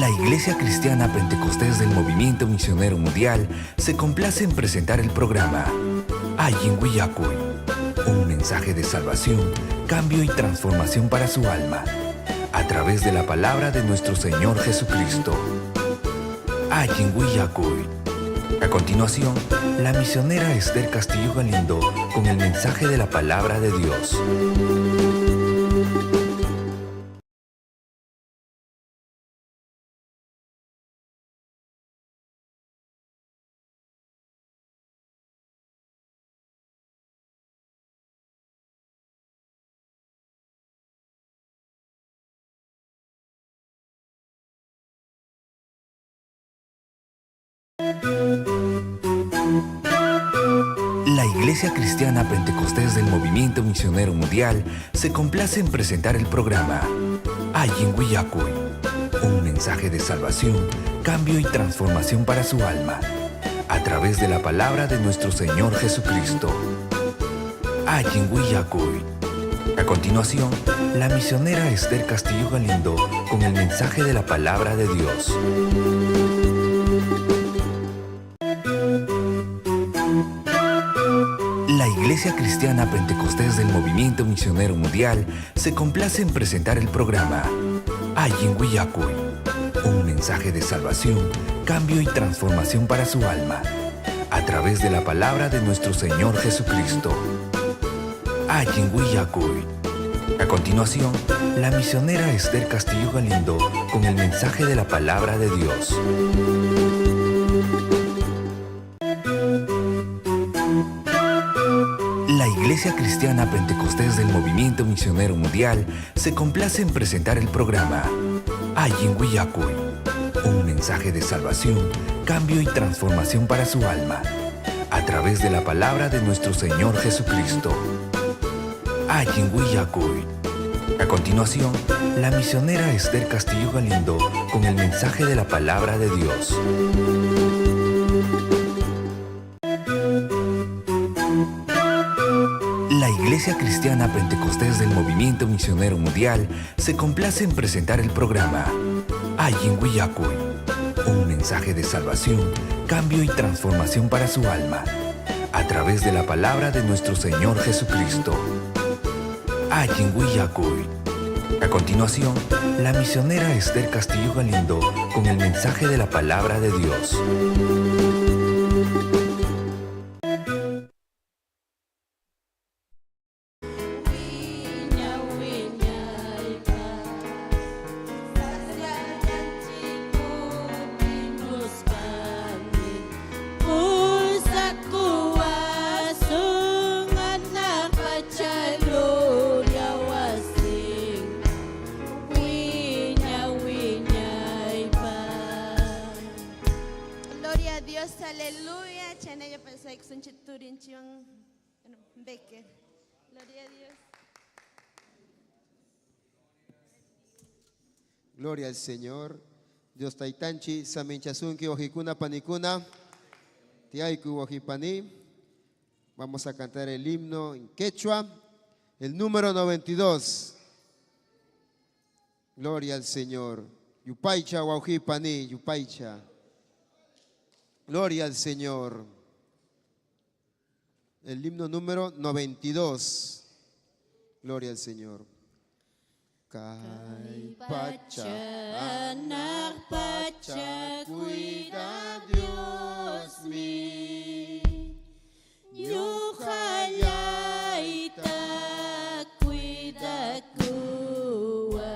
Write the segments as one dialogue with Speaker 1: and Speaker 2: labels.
Speaker 1: La Iglesia Cristiana Pentecostés del Movimiento Misionero Mundial se complace en presentar el programa Ayin Willacuy, un mensaje de salvación, cambio y transformación para su alma, a través de la palabra de nuestro Señor Jesucristo. Ayin Willacuy. A continuación, la misionera Esther Castillo Galindo con el mensaje de la palabra de Dios. La Iglesia Cristiana Pentecostés del Movimiento Misionero Mundial se complace en presentar el programa Ayin Willacuy, un mensaje de salvación, cambio y transformación para su alma, a través de la palabra de nuestro Señor Jesucristo. Ayin Willacuy. A continuación, la misionera Esther Castillo Galindo con el mensaje de la palabra de Dios. La Iglesia Cristiana Pentecostés del Movimiento Misionero Mundial se complace en presentar el programa Ayin Willacuy, un mensaje de salvación, cambio y transformación para su alma, a través de la palabra de nuestro Señor Jesucristo. Ayin Willacuy. A continuación, la misionera Esther Castillo Galindo con el mensaje de la palabra de Dios. La Iglesia Cristiana Pentecostés del Movimiento Misionero Mundial se complace en presentar el programa Ayin Willacuy, un mensaje de salvación, cambio y transformación para su alma, a través de la palabra de nuestro Señor Jesucristo. Ayin Willacuy. A continuación, la misionera Esther Castillo Galindo con el mensaje de la palabra de Dios. La Iglesia Cristiana Pentecostés del Movimiento Misionero Mundial se complace en presentar el programa Ayin Willacuy, un mensaje de salvación, cambio y transformación para su alma, a través de la palabra de nuestro Señor Jesucristo. Ayin Willacuy. A continuación, la misionera Esther Castillo Galindo con el mensaje de la palabra de Dios.
Speaker 2: Aleluya, chana yo pensé que son chiturin chion beque. Gloria a Dios.
Speaker 3: Gloria al Señor. Dios taitanchi saminchasunki ojikuna panikuna. Tiaiku ojipani. Vamos a cantar el himno en quechua, el número 92. Gloria al Señor. Yupaicha ojipani, yupaicha. Gloria al Señor. El himno número 92. Gloria al Señor. Kai pacha, anak pacha, cuida Dios mi. Yuhayaita, cuida kuwa.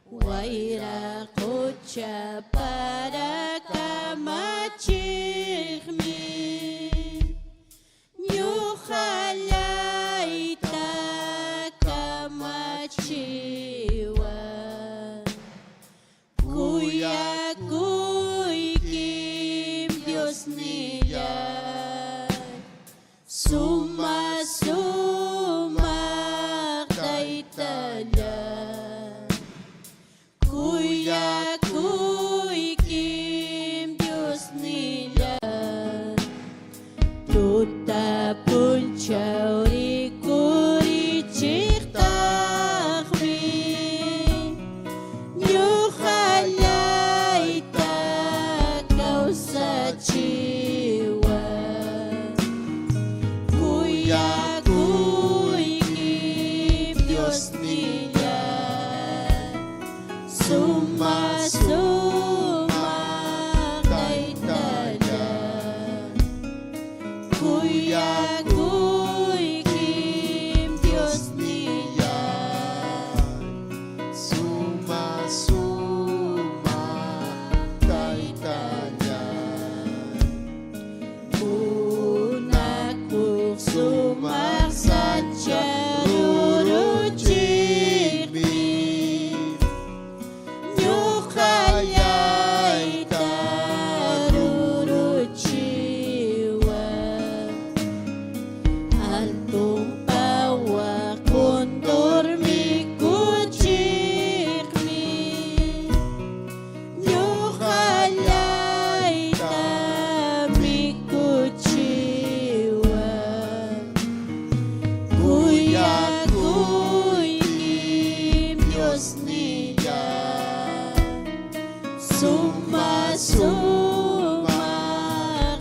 Speaker 3: Waira kocha para kamachikmi. Yuhayaita kamachiwa. Kuya kuikim Dios niya. Suma suma kaitala. Kuya kuikim Dios niya. Tuta puncha uri kuri chiktakmi. Yuha
Speaker 2: Suma kay tayan, Kuya Kuy Kim Diyos niyan.
Speaker 3: Suma kay tayan,
Speaker 2: Una kong sumaksat siya ruruchikmi, Nyo kaya'y taruruchiwa, Altong pawa kondor mi kuchikmi, Nyo kaya'y tamikuchiwa. Kuya Kuy Kim Diyos niya, Suma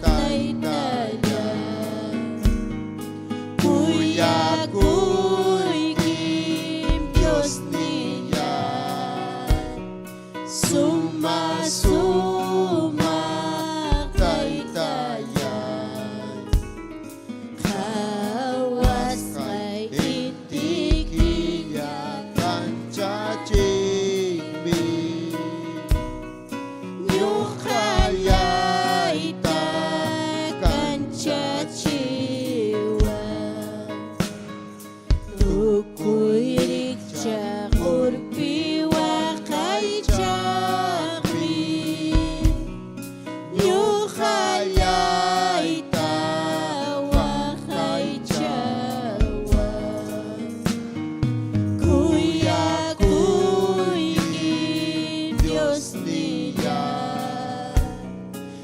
Speaker 2: kay tayan, Kuya Kuy Kim Diyos niya, Suma kay tayan. Kawas kay itikiya,
Speaker 3: Kanchachigmi,
Speaker 2: Nyo kaya'y takanchachiwa, Tukoy rikcha kurpiwa kay chakmi, Nyo kaya'y tawa kay chawa. Kuya Kuy Kim Diyos niya,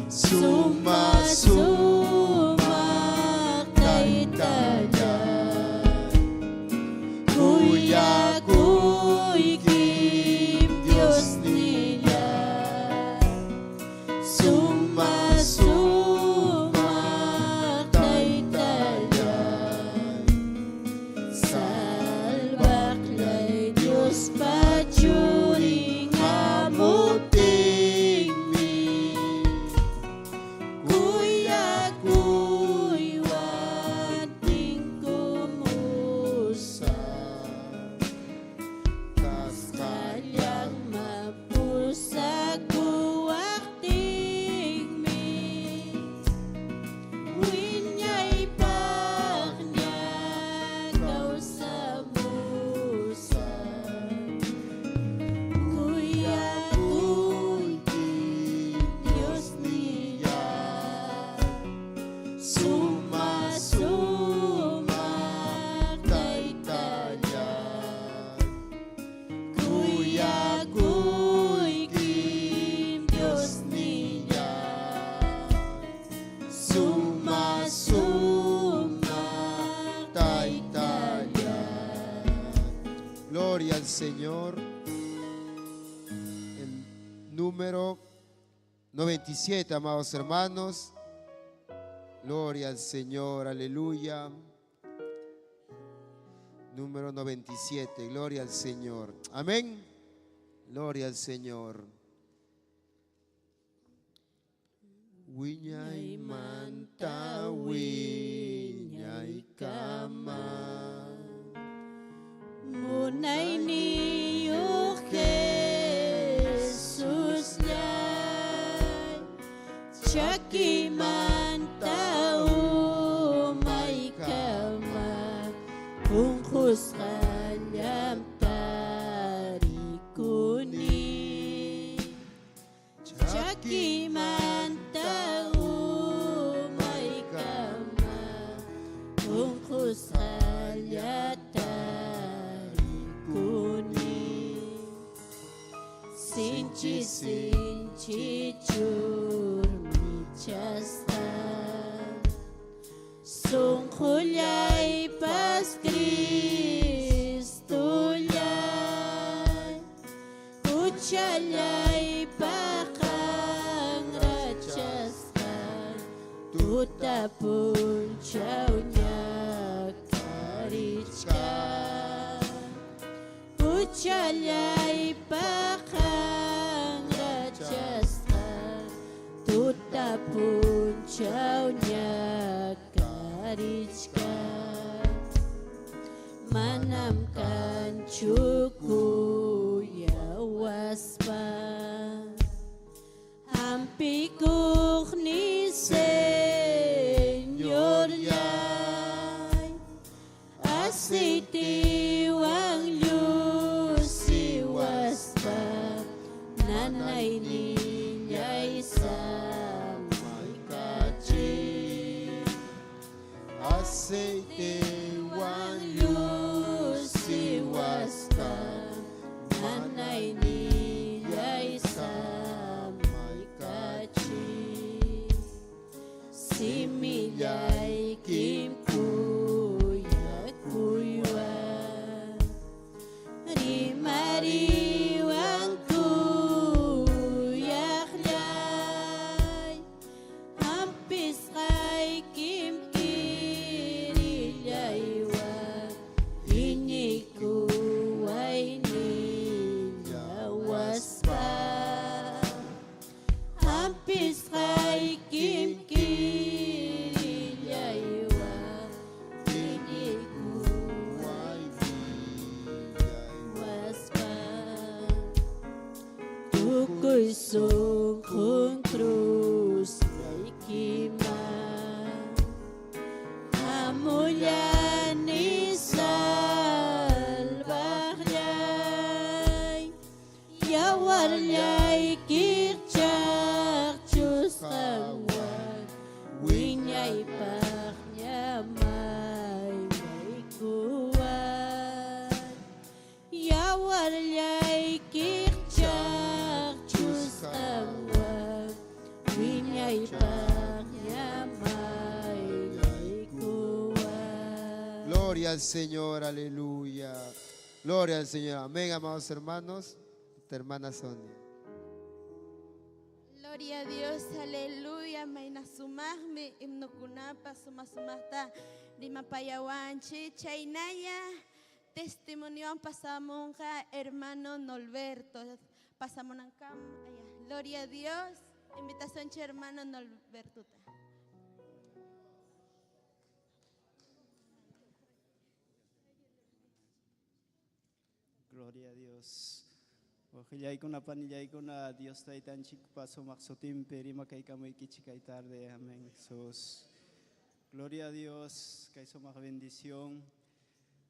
Speaker 2: Suma kay tayan, Kuya Kuy Kim Diyos niya, Suma kay tayan. Salbaklay Diyos pajuring amuting mi, Kuya Kuy wating kumusa, Kalyang mapusa kuwakting mi, Winyay paknya kau sa musa. Kuya Kuy Kim Diyos niya, Suma kay tayan, Kuya Kuy Kim Diyos niya, Suma
Speaker 3: kay tayan. Gloria al Señor. El número 97, amados hermanos. Gloria al Señor, aleluya. Número 97, gloria al Señor. Amén. Gloria al Señor. Wiñay manta, wiñay kama.
Speaker 2: Munay niyo Jesus niya, Chaki man tao may kama, Kung kusanyam tarikuni, Chaki man tao may kama, Kung kusanyam tarikuni. Sinchi churmi chasta, Sungkulyay pas Kristo lay, Uchalyay pakang rachaskan, Tutapun chawnya karichkan, Uchalyay pakang
Speaker 4: manay ninyay sa may kachi.
Speaker 3: Aceite wan luz iwas ka,
Speaker 4: Manay ninyay sa may kachi. Similay kim kuya kuywa. Rimariwang kuyak lay. Hampis kay kim kirillaywa. Inikuway ninyawas pa. Hampis kay kim kirillaywa. Inikuway ninyawas pa. Tukoy sungkong krus ay kima. Amulyan ni salbahyay. Yawaryay kirchak chus kaway. Winyay paknyamay may kuwan. Yawaryay kirchak chus kaway. Winyay paknyamay may kuwan.
Speaker 3: Gloria al Señor, aleluya. Gloria al Señor. Amén, amados hermanos. Nuestra hermana Sonia.
Speaker 2: Gloria a Dios, aleluya. Maina sumahmi himno kunapa sumasumahta lima payawanchi chainaya testimonio pasamos hermano Norberto. Pasamos en cam allá. Gloria a Dios. Invitación che hermano Norberto.
Speaker 5: Gloria a Dios. Ojillay con la panillay con la Dios taitan chic paso maxotim perima kay kamoy kichikay tarde. Amén. Jesús. Gloria a Dios. Kay somos bendición.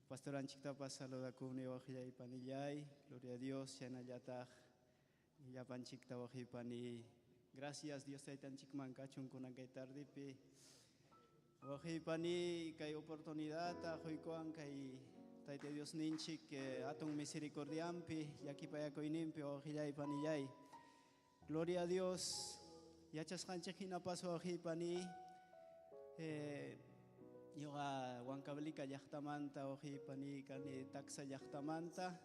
Speaker 5: Pastor Anchikta pasalo da kuni ojillay panillay. Gloria a Dios. Yana yatag. Ya panchikta ojillay pani. Gracias Dios taitan chic mancachun con kay tarde pe. Ojillay pani kay oportunidad ta hoykoan kay Taite Dios ninchi que atong misericordiampi yaki pa yako inimpi o hiyay paniyay. Gloria a Dios. Yachas kanche kinapaso ahi pani. Yoga wankablika yachtamanta o hi pani kani taxa yachtamanta.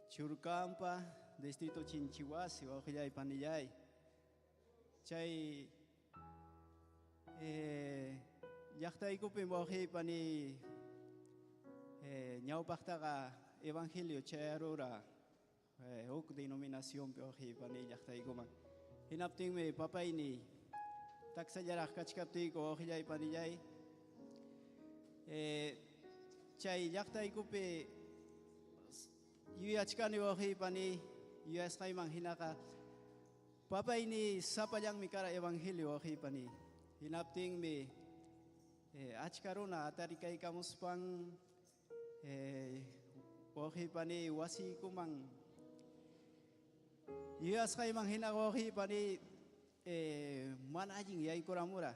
Speaker 5: Churcampa distrito Chinchihuasi o hiyay paniyay. Chay yachtay ko pimohi pani Nyau pakta evangelio chairora ok denominación peoji panilla taiguman hinapting me papay ni taksa jarak kachkapti ko ojillay panillay chay yaktay kupe yuyachkani oji pani yuyaskay mang hinaka papay ni sapayang mikara evangelio oji pani hinapting me achkaruna atarikay kamuspang ohi pani wasi kumang yas kay mang hina ohi pani manajing yay kuramura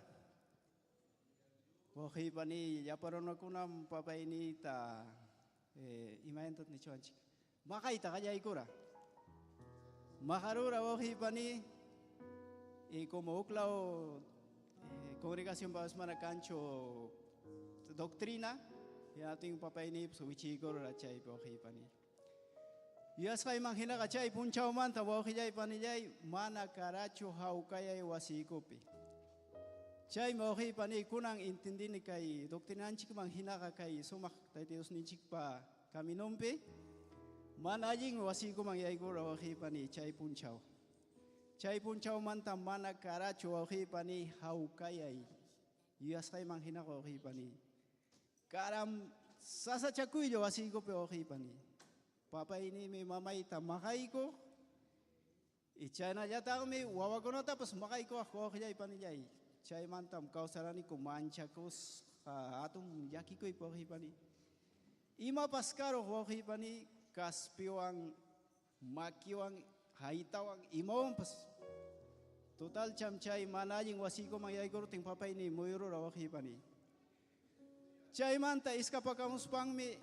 Speaker 5: ohi pani yaparono kunam papay ni ta imayentot ni chonchi makay ta kaya ikura makarura ohi pani como uklao congregación Bausmana Cancho doctrina ya ating papay ni suwichigor rachay pohi pani. Yas kay mang hina kachay punchaw man tawo kijay panijay mana karacho haukayay wasikopi. Chay mohi pani kunang intindi ni kay doktrinan chik mang hina kay sumak tayos ni chik pa kami nompe. Manajing wasiko mang yay gor ohi pani chay punchaw. Chay punchaw man ta mana karacho ohi pani haukayay. Yas kay mang hina ohi pani. Karam sasa chakuyo wasiko pe ohi pani. Papa ini mi mamay ta makay ko. Ichana yata mi wawa ko na tapos makay ko ako kaya ipanijay. Chay mantam kausarani ko mancha ko atong yaki ko ipohi pani. Ima paskaro ohi pani kaspiwang makiwang Haitawang imong pas total chamchay manajing wasiko mangyayko ting papay ni moyro rawaki pani. Chay manta iskapakamus pang mi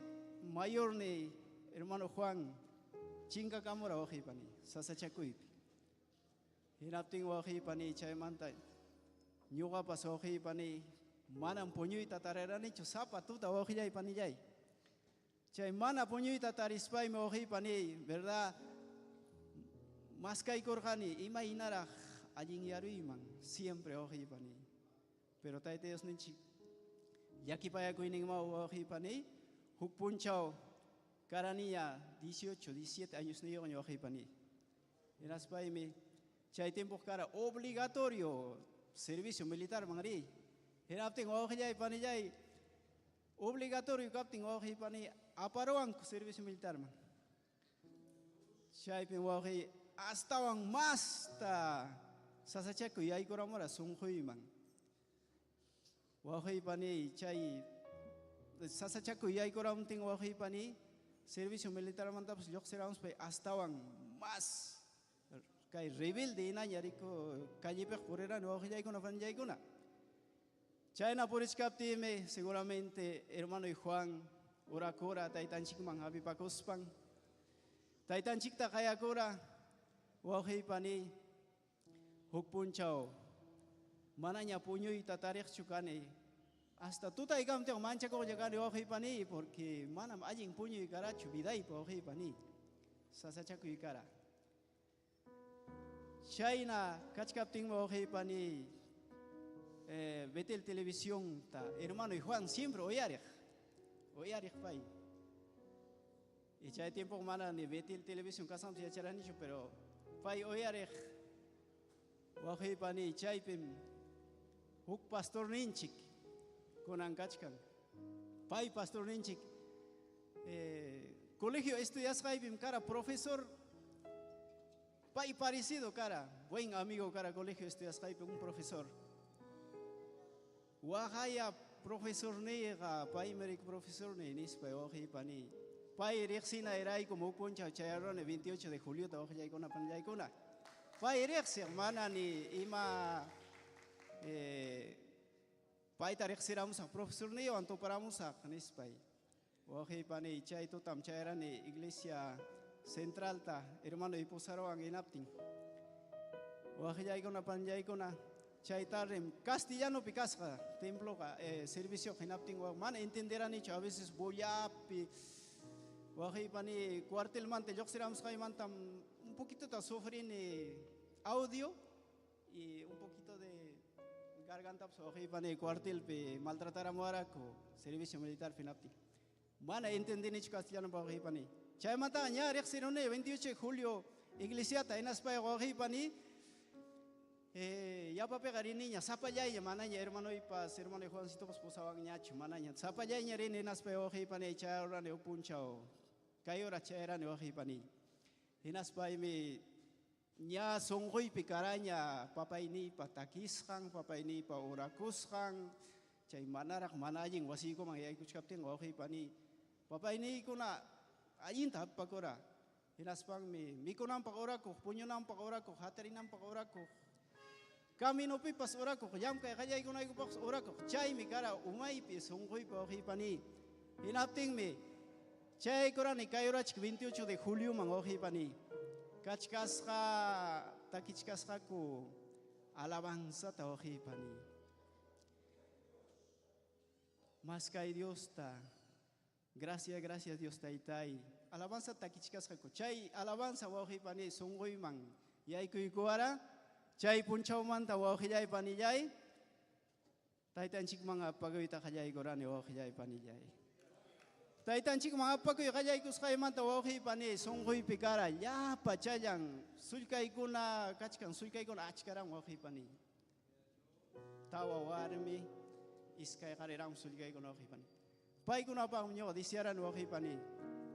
Speaker 5: mayor ni hermano Juan chinga kamu rawaki pani sasachakuy. Hinapting waki pani chay manta nyuga pas waki pani manam ponyoy tatarerani chusapa tuta waki jay pani jay. Chay mana ponyoy tatarispay mo waki pani verdad mas kay korkani ima inara allin yaruiman siempre waki pani. Pero tay Dios ninchi yaki paya kuining mau waki pani hukpunchao karania 18, 17 años niyo kanyo waki pani. Inaspay mi chay tiempo cara obligatorio servicio militar mangari. Hinapting waki jay pani jay obligatorio kapting waki pani aparoang servicio militar man. Chay pin waki hasta wang mas ta sasacheco y hay coramora sunghoy man. Waki pani chay sasacheco y hay coram ting waki pani servicio militar man tapos yok seramos pe hasta wang mas kay rebelde na yariko calle pe correra no waki jay ko na fan jay ko na. Chay na puris kapti me seguramente hermano y Juan ora cora taitanchik mang habi pakospang taitanchik ta kaya cora waki pani hukpun chao mananya punyoy tatarikh chukane hasta tuta igam te mancha ko jagane waki pani porque manam ajing punyoy kara chubiday po waki pani sasachaku ikara China kachkapting waki pani Betel televisión ta hermano y Juan siempre oyarich pai y chay tiempo mana ni Betel televisión kasam ya charanicho pero pai oyarich waki pani chay pim huk pastor ninchik konan kachkan pai pastor ninchik colegio estudias kay pim cara profesor pai parecido cara buen amigo cara colegio estudias kay pim un profesor Wahaya profesor nega pai merik profesor ne nis pai waki pani pai rexina erai como poncha chayarro ne 28 de julio ta waki con pan jay kona pai rex hermana ni ima pai ta rexiramos a profesor ne anto paramos a nis pai waki pani chay to tam chayara ne iglesia central ta hermano y posaro ang inapting waki jay con pan jay kona Chaitarem castellano picasca templo servicio hinapting wa man entenderán hecho a veces boyapi wahi pani cuartel mante yoxiramos kay mantam un poquito ta sufrir audio y un poquito de garganta wahi pani cuartel pe maltratar a moaraco servicio militar hinapting man entender hecho castellano wahi pani chay mata nya rexirone 28 de julio iglesia ta enaspa wahi pani ya pape gari niña sapa ya mananya hermano y pas hermano y Juancito pues posawang nyacho mananya sapa ya rin nas pe oji pani cha ora ne punchao kayo ra cha era ne oji pani hinas pa mi nya songhoy pikaranya papa ini patakiskhang papa ini pa orakuskhang chay manarak manajing wasiko mangyay kuchkapting oji pani papa ini kuna ayin tap pakora hinas pang mi kunam pakora ko punyo nam pakora ko hatarinam pakora ko kami no pipas orako jam kay kaya ko na ikupak orako chay mi kara umay pi sunghoy pa ohi pani hinapting mi chay ko ni kayorach 28 de julio mang ohi pani kachkas ka takichkas ka ko alabanza ta ohi pani mas kay Dios ta gracias Dios ta itay alabanza takichkas ka ko chay alabanza ohi pani sunghoy mang yay ko ikuara Chay punchaw man tawa kijay panijay. Taitanchik mga pagawit kajay gorane wa kijay panijay. Taitanchik mga pagawit kajay kuskay man tawa kijay pani songhoy pikara ya pachayang sulkay ko na kachkang sulkay ko na achkarang wa kijay pani. Tawa warmi iskay karirang sulkay ko na wa kijay pani. Pai ko na pa umyo disyaran wa kijay pani.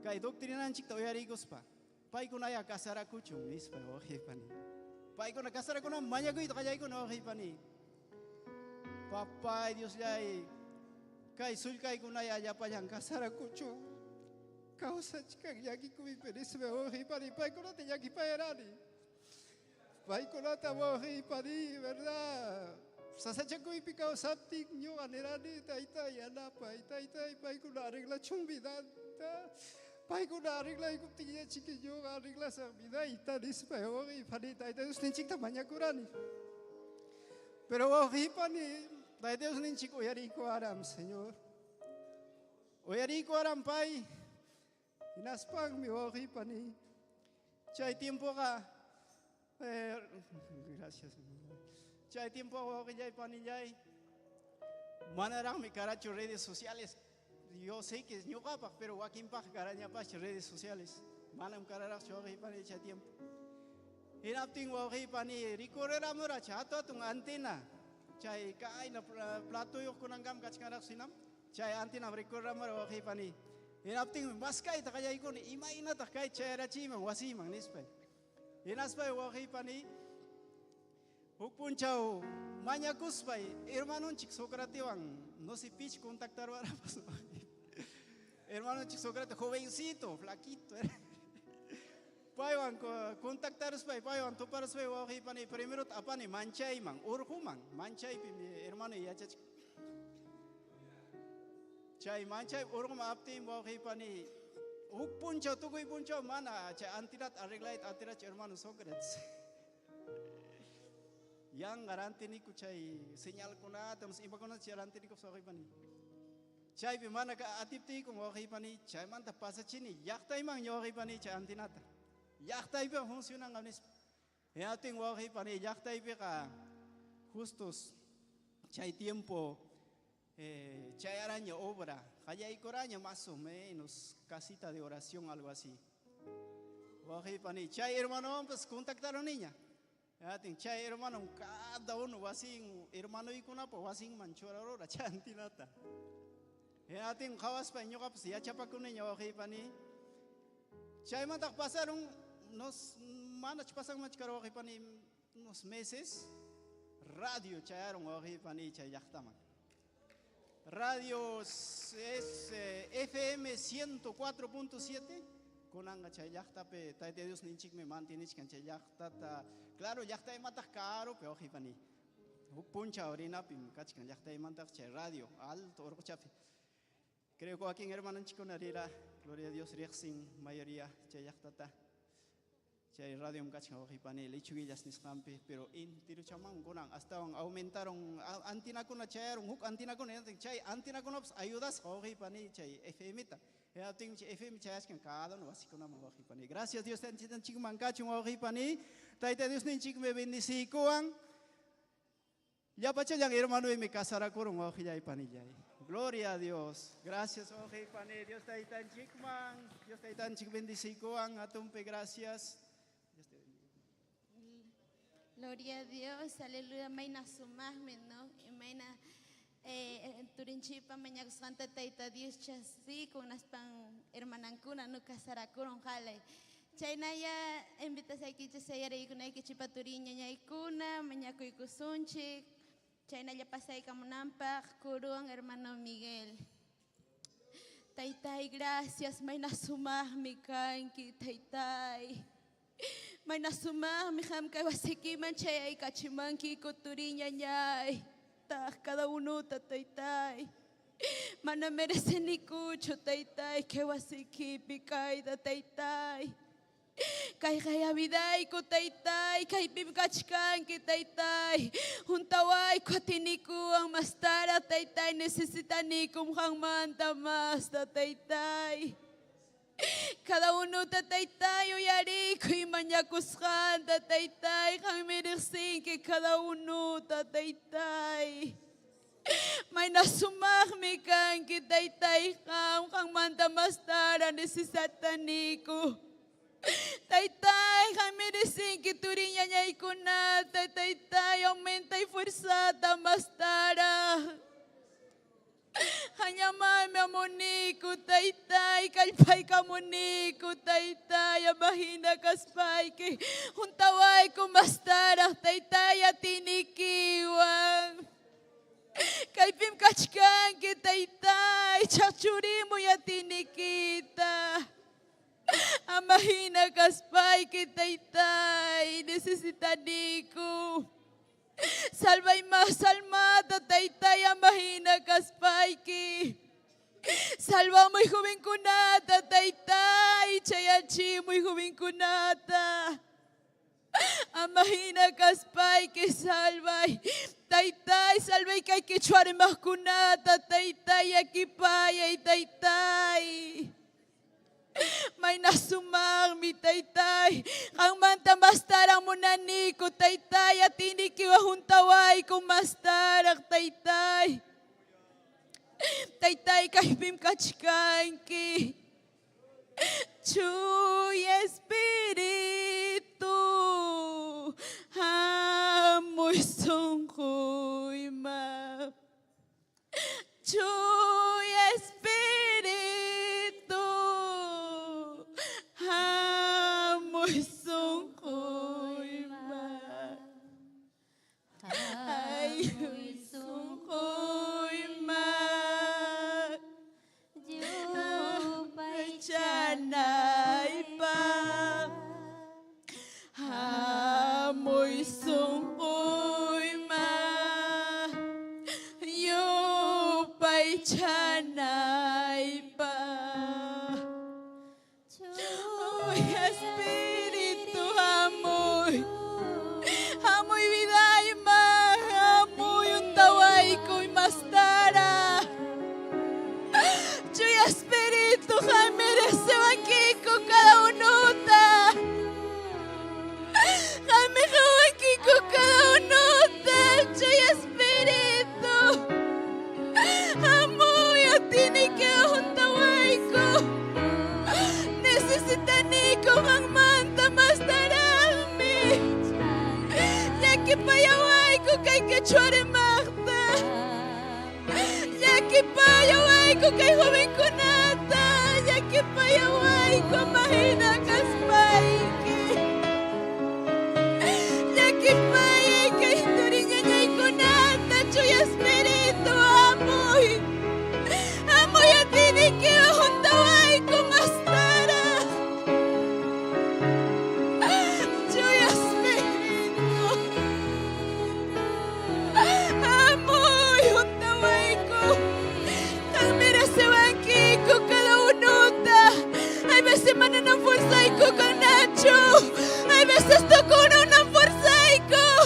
Speaker 5: Kay doktrinan chik tawa yarigos pa. Pai ko na ya kasara kuchum ispa wa kijay pani. Pai ko na kasara ko na manyago ito kajay ko na okay pani. Papa Dios jay kay sulkay ko na ya pa yang kasara ko cho. Kausa chikang yaki ko ipenis me okay pani pai ko na te yaki pa erani. Paikunata wohi pani, ¿verdad? Sasachakoy picao saptik nyo anerani taytay anapay taytay paikuna arregla chumbida paikuna arregla ikuptiya chiquillo arregla sa vida ita dispay wohi pani taytay usninchik tamanya kurani. Pero wohi pani taytay usninchik oyariko aram Señor. Oyariko aram pai inaspang mi wohi pani. Chay tiempo ka gracias. Chay tiempo que ya panillay manarang mi caracho redes sociales. Yo sé que es ñuqapa, pero wakin pa caraña pa redes sociales. Manam cararak chogi pani chay tiempo. Inapting wagi pani recorrer amora chato tung antena. Chay kai na plato yo kunangam kachkarak sinam. Chay antena recorrer amora wagi pani. Inapting maskai takaya ikon imaina takai chay rachimang wasimang nispay. Inaspay wagi pani Hukpunchau manyakus pai hermano chik Socratewang no se pitch contactar ahora hermano chik Socrate jovencito flaquito paiwan contactar pai paiwan topar pai wahi pani primero apani manchay man urhuman manchay hermano ya chach chay manchay urhum apti wahi pani hukpunchau tukuy punchau mana chay antirat arreglait antirat hermano Socrates yang garanti ni kucai senyal kuna terus iba kuna garanti ni kusawi pani cai bimana ka atipti ku wahi pani cai man tapasa chini yaktai mang nyohi pani cai antinata yaktai be funciona nganis ya ting wahi pani yaktai be ka justos cai tiempo cai araña obra kaya ikoraña más o menos casita de oración algo así wahi pani cai hermano pues contactaron niña Ating chay hermano cada uno wasing hermano ikuna po wasing manchoraro ra chantinata. Ating kawas pa inyo kapsi ya chapa kunin yo okay pani. Chay man tak pasaron nos manach pasang machkaro okay pani unos meses radio chayaron okay pani chay yaktaman. Radio es FM 104.7 Kunanga chay yakta pe taite Dios ninchik me mantinich kan chay yakta ta claro yakta imatak caro pe oji pani puncha orina pim kachkan yakta imatak chay radio alto orko chapi creo que aquí en hermano chico narira gloria a Dios rexing mayoría chay yakta ta chay radio kachkan oji pani lechuguillas niskampi pero in tiru chamang kunang hasta aumentaron antina kuna chay huk antina kuna chay antina kuna ayudas oji pani chay FM ta ya ting FM chayas kan cada uno así con amor pani. Gracias Dios tan chico mancacho pani. Taita Dios nin chico me bendicicoan. Ya pacha yang hermano y me casará con un pani jai. Gloria a Dios. Gracias pani. Dios taita chico man. Dios taita chico bendicicoan. Atumpe gracias. Dios te bendiga.
Speaker 2: Gloria a Dios. Aleluya. Maina sumahme no. Maina Turinchipa mañana santa taita Dios chasi con las pan hermanancuna no casaracuron jale. Chaynaya invitas aquí chasayara y con aquí chipa turiña ñaikuna mañana kuicusunchi. Chaynaya pasay camunampa curón hermano Miguel. Taitai gracias maina sumah mi kanki taitai. Maina sumah mi hamka wasiki manchay kachimanki kuturiña ñay. Cada uno tataitai mana merece ni cucho taitai que wasiki picaida taitai kai kaya vidai ko taitai kai pipkachkan ki taitai juntawai ko tiniku ang mastara taitai necesita ni kumhang manta mas taitai cada uno tataitai uyari ko imanyakuskan tataitai kang merexin que cada uno tataitai may nasumahmi kang kitaitai kang manta mastara necesitaniko taitai kang merexin que turinya nyay kuna taitai aumenta y fuerzata mastara Hanyamay me amoniku taitai kalpay kamoniku taitai abahina kaspay ki huntaway kumastara taitai atinikiwan kalpim kachkan ki taitai chachurimo yatinikita Amahina kaspay que taytay, necesitani ko. Salvay más almata, taytay, amahina kaspay que. Salva muy joven kunata, taytay, chayachi muy joven kunata. Amahina kaspay que salvay, taytay, salvay que hay que chuar más kunata, taytay, aquí paya y taytay. May nasumang mi taytay, ang manta mastarang munaniko, taytay, at inikiwahuntaway kung mastarak, taytay. Taytay, kahibim kachkanki, Chuy Espiritu, amoy sungkoy ma. Chuy Espiritu, amoy sungkoy ma. Ay, amoy sungkoy ma. Chanay pa, amoy sungkoy ma. Yupay chanay pa. Chuy Espiritu, amoy, amoy viday ma, amoy untaway ko'y mastara. Chuy Espiritu, ay merece banquico cada unuta. Ay me banquico cada unuta. Chuy Espiritu, amoy a ti ni que untawayko. Necesitan ni con ang manta mas darami. Ya que payawayko kay que chuare magta. Ya que payawayko kay joven kunata. Ya que payawayko mahina kaspayki. Ya que payay kay turinganyay kunata. Chuy Espiritu, amoy. Amoy a ti ni que untawayko mastara. Chuy Espiritu, amoy untawayko. Ang merece banquico cada unuta. Hay veces manan ang fuerzayko kang Nacho. Hay veces toko na ng fuerzayko.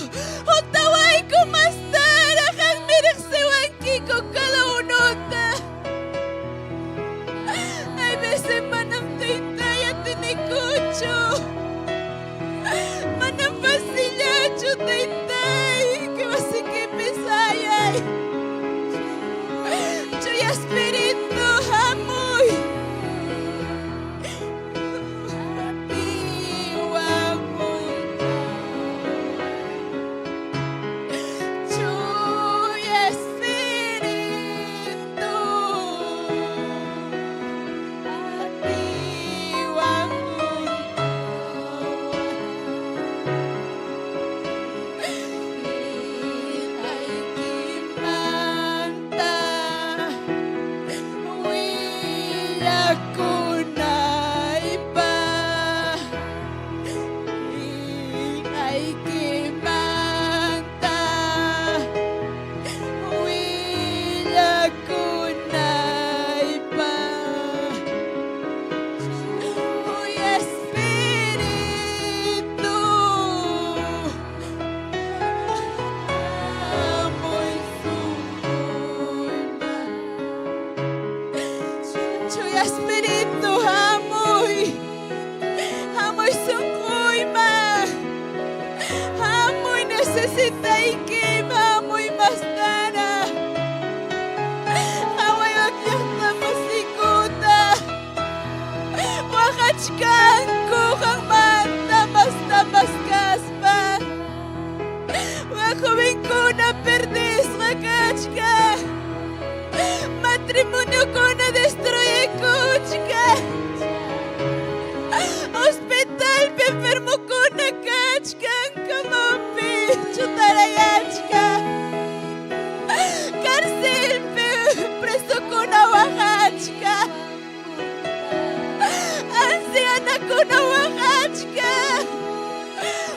Speaker 2: wawakuna waqachka.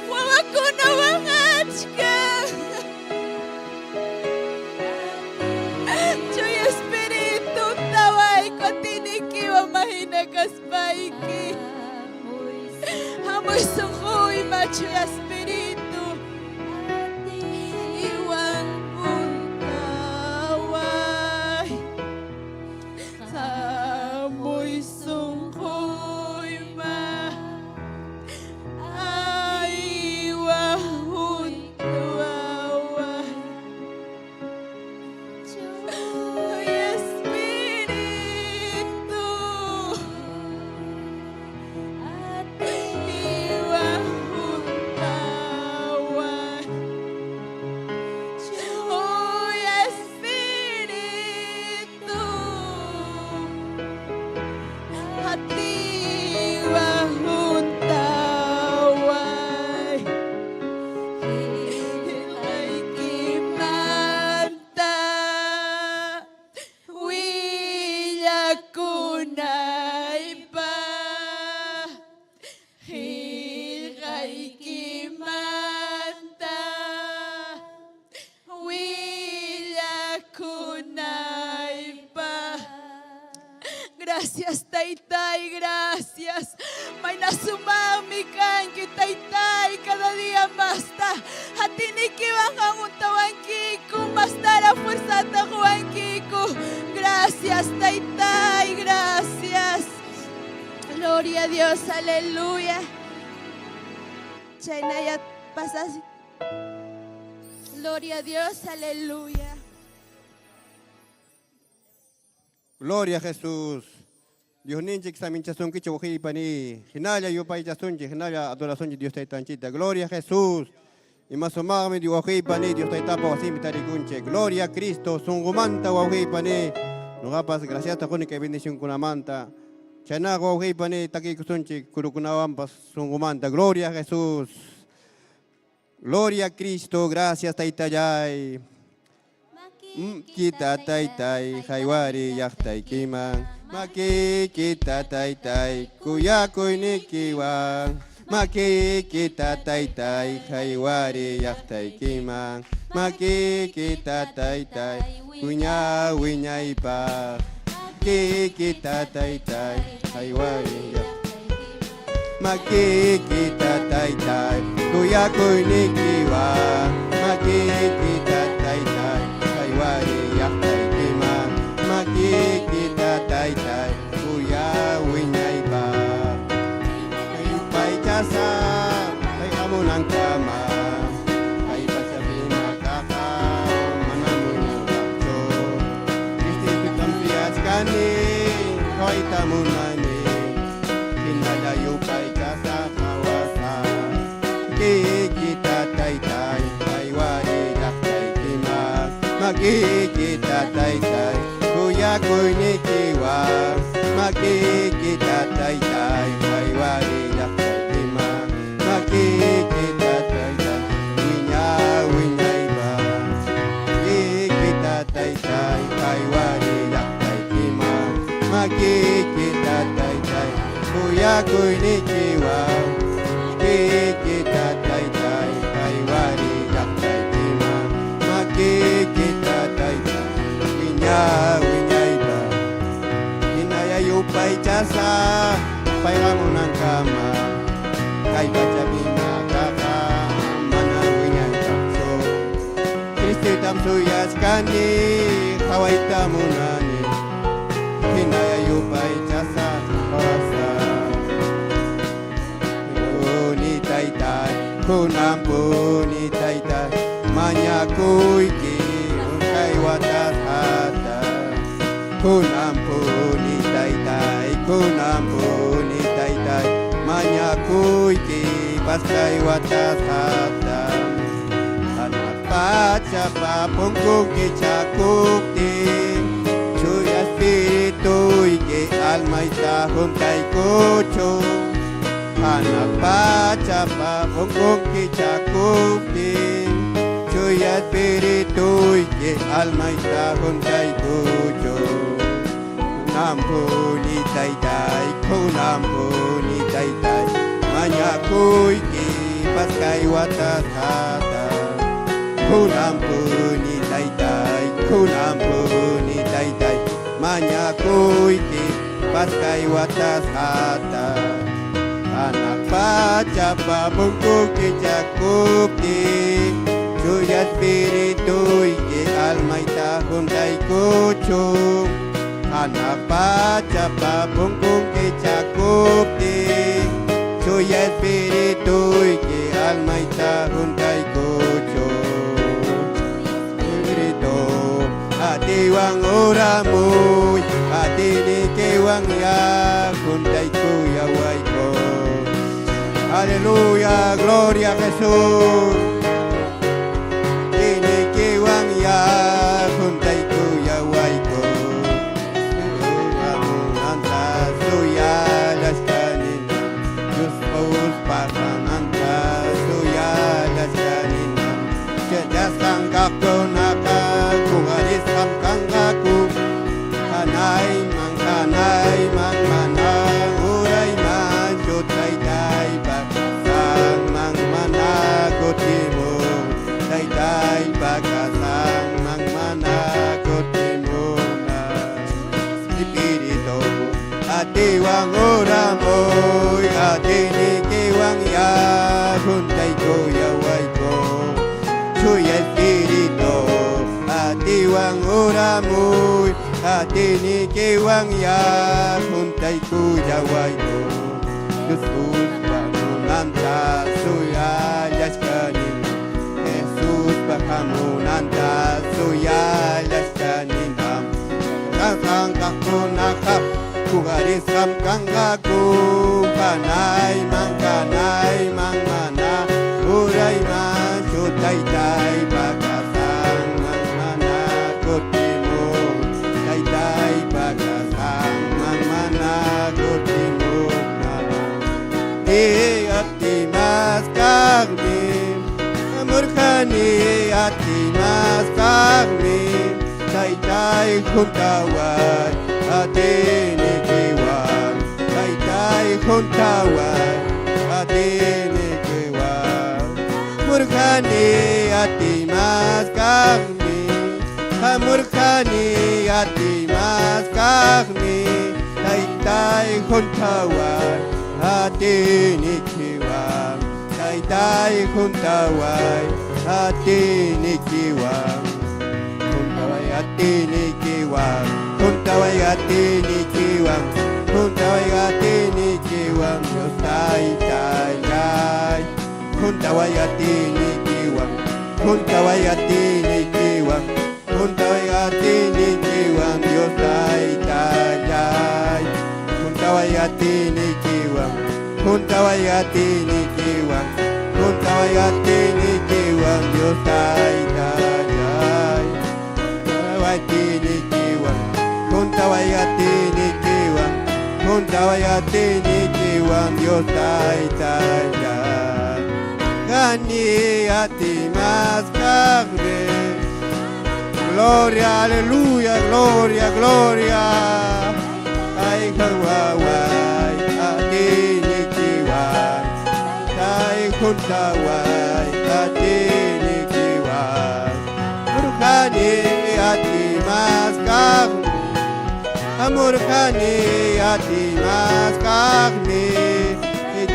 Speaker 2: Wawakuna waqachka. Chuy Espíritu tawayko tinikiwa mahinakaspaiki. Amoy sukoy machuy Espíritu. Iwan puntaway. Samoy sungkoy ma. Ay wahun tuaway. Ay Espíritu. Iwahun taway. Ay Espíritu. Hati wahun taway. Hilay kimanta. Willakunay pa. Hilay kimanta. Willakunay pa. Gracias, Taytay, gracias. May nasumami kanki, Taytay, cada día más ta. Hatinikiwan kang untawan kiku, más ta la fuerza ta Juan Kiku. Gracias, Taytay, gracias. Gloria a Dios, aleluya. Chaynaya, pasas. Gloria a Dios, aleluya.
Speaker 6: Gloria a Jesús. Dios ninche examin chasón que choji pani. Ginaya yo pai chasón che ginaya adoración de Dios tanchita. Gloria a Jesús. Y más o más me digo pani Dios ta pa así mitarikunche. Gloria a Cristo. Sungumanta waji pani. No gapas gracias ta con que bendición con amanta. Chana waji pani taki kusonche kurukunawampas sungumanta. Gloria a Jesús. Gloria a Cristo. Gracias Taitayay. Kita Taytay, Haywari Yachtay Kimang. Maki kita Taytay, Kuyakoy Nikiwang. Maki kita Taytay, Haywari Yachtay Kimang. Maki kita Taytay, Kunya Winya Ipa. Maki kita Taytay, Haywari Yachtay. Maki kita Taytay, Kuyakoy Nikiwang. Maki kita Taytay, Haywari Yachtay Kimang. Maki kita Taytay, Kuya Winyay Ba. Ayupay Chasa, Ay Amo ng Kama. Ay Pasabi Makaka, Manamunya Bakso. Kristi Pitampias Kani, Koy Tamunani. Kinayupay Chasa Kawasa. Kita Taytay, Haywari Yachtay Kimang. Makikita Taytay, Kuya Koy Nikiwang. Makikita Taytay, Haywari Yachtay Kimang. Makikita Taytay, Winya Winyay Ba. Makikita Taytay, Haywari Yachtay Kimang. Makikita Taytay, Kuya Koy Nikiwang. Makikita Taytay, Haywari Yachtay Kimang. Makikita Taytay, Winya Winyay Ba. Inayayupay Chasa, Payramo ng Kama. Kay Pachabi Makaka, Mana Winyay Bakso. Kristi Tamsuyas Kani, Kaway Tamunani. Inayayupay Chasa, Kawasa. Ni Taytay, Kunampuni Taytay, Manyakuy ki kay watas hata. Kunampuni Taytay, Kunampuni Taytay, Manyakuy ki paskay watas hata. Anak pacha pa pungkuk ki chakukti, Chuy Espíritu ki alma itahum kay kucho. Anak pacha pa pungkuk ki chakukti, Chuy Espíritu que alma está junto a tuyo. Kunampuni Taytay, Kunampuni Taytay. taytay mañakuyki paskay watasata kunampuni taytay kunampuni taytay mañakuyki paskay watasata anak pachapa bungkuki jakupki suya espirituiki alma itahunday kuchung anak pachapa bungkuki jakupki suya espirituiki alma itahunday kuchung espiritu atiwang uramuy atinikiwang yakunday kuyaway ko. Aleluya, gloria a Jesús. Inikiwang yakunday kuyaway ko. Amunanta suya las kanina Diyos paus pakananta suya las kanina Jedas kang kako nakakuharis kang kang kaku kanay mang manang uray man jutay day bagasang mang managot mo day bagasang mang managot mo na Espiritu atiwang uramoy atinikiwang yakunday ko yaway ko Suya Espiritu atiwang uramoy atinikiwang yakunday ko yaway ko Jesus pamunanta suya las kanina Jesus pakamunanta suya las kanina Kakang kakunakap kugaris kam kang kaku kanay mang mana uray man sutay tay bagasang mang mana kutimo tay tay bagasang mang mana kutimo atimas kagmi murkhani atimas kagmi tay tay kuntawat atinikiwan tay tay kuntawat atinikiwan murkhani atimas kagmi murkhani atimas kagmi tay tay kuntawat atinikiwan tay tay kuntawat atinikiwan kuntaway atinikiwan kuntaway atinikiwan kuntaway atinikiwan Diyos taytay kuntaway atinikiwan kuntaway atinikiwan kuntaway atinikiwan Diyos taytay kuntaway atinikiwan kuntaway atinikiwan kuntaway atinikiwan Diyos taytay atinikiwan kuntaway atinikiwan kuntaway atinikiwan Diyos taytay kani atimas kagme gloria aleluya gloria gloria ay kawaway atinikiwan tay kuntaway atinikiwan murkhani atimas kagme murkhani atimas kagme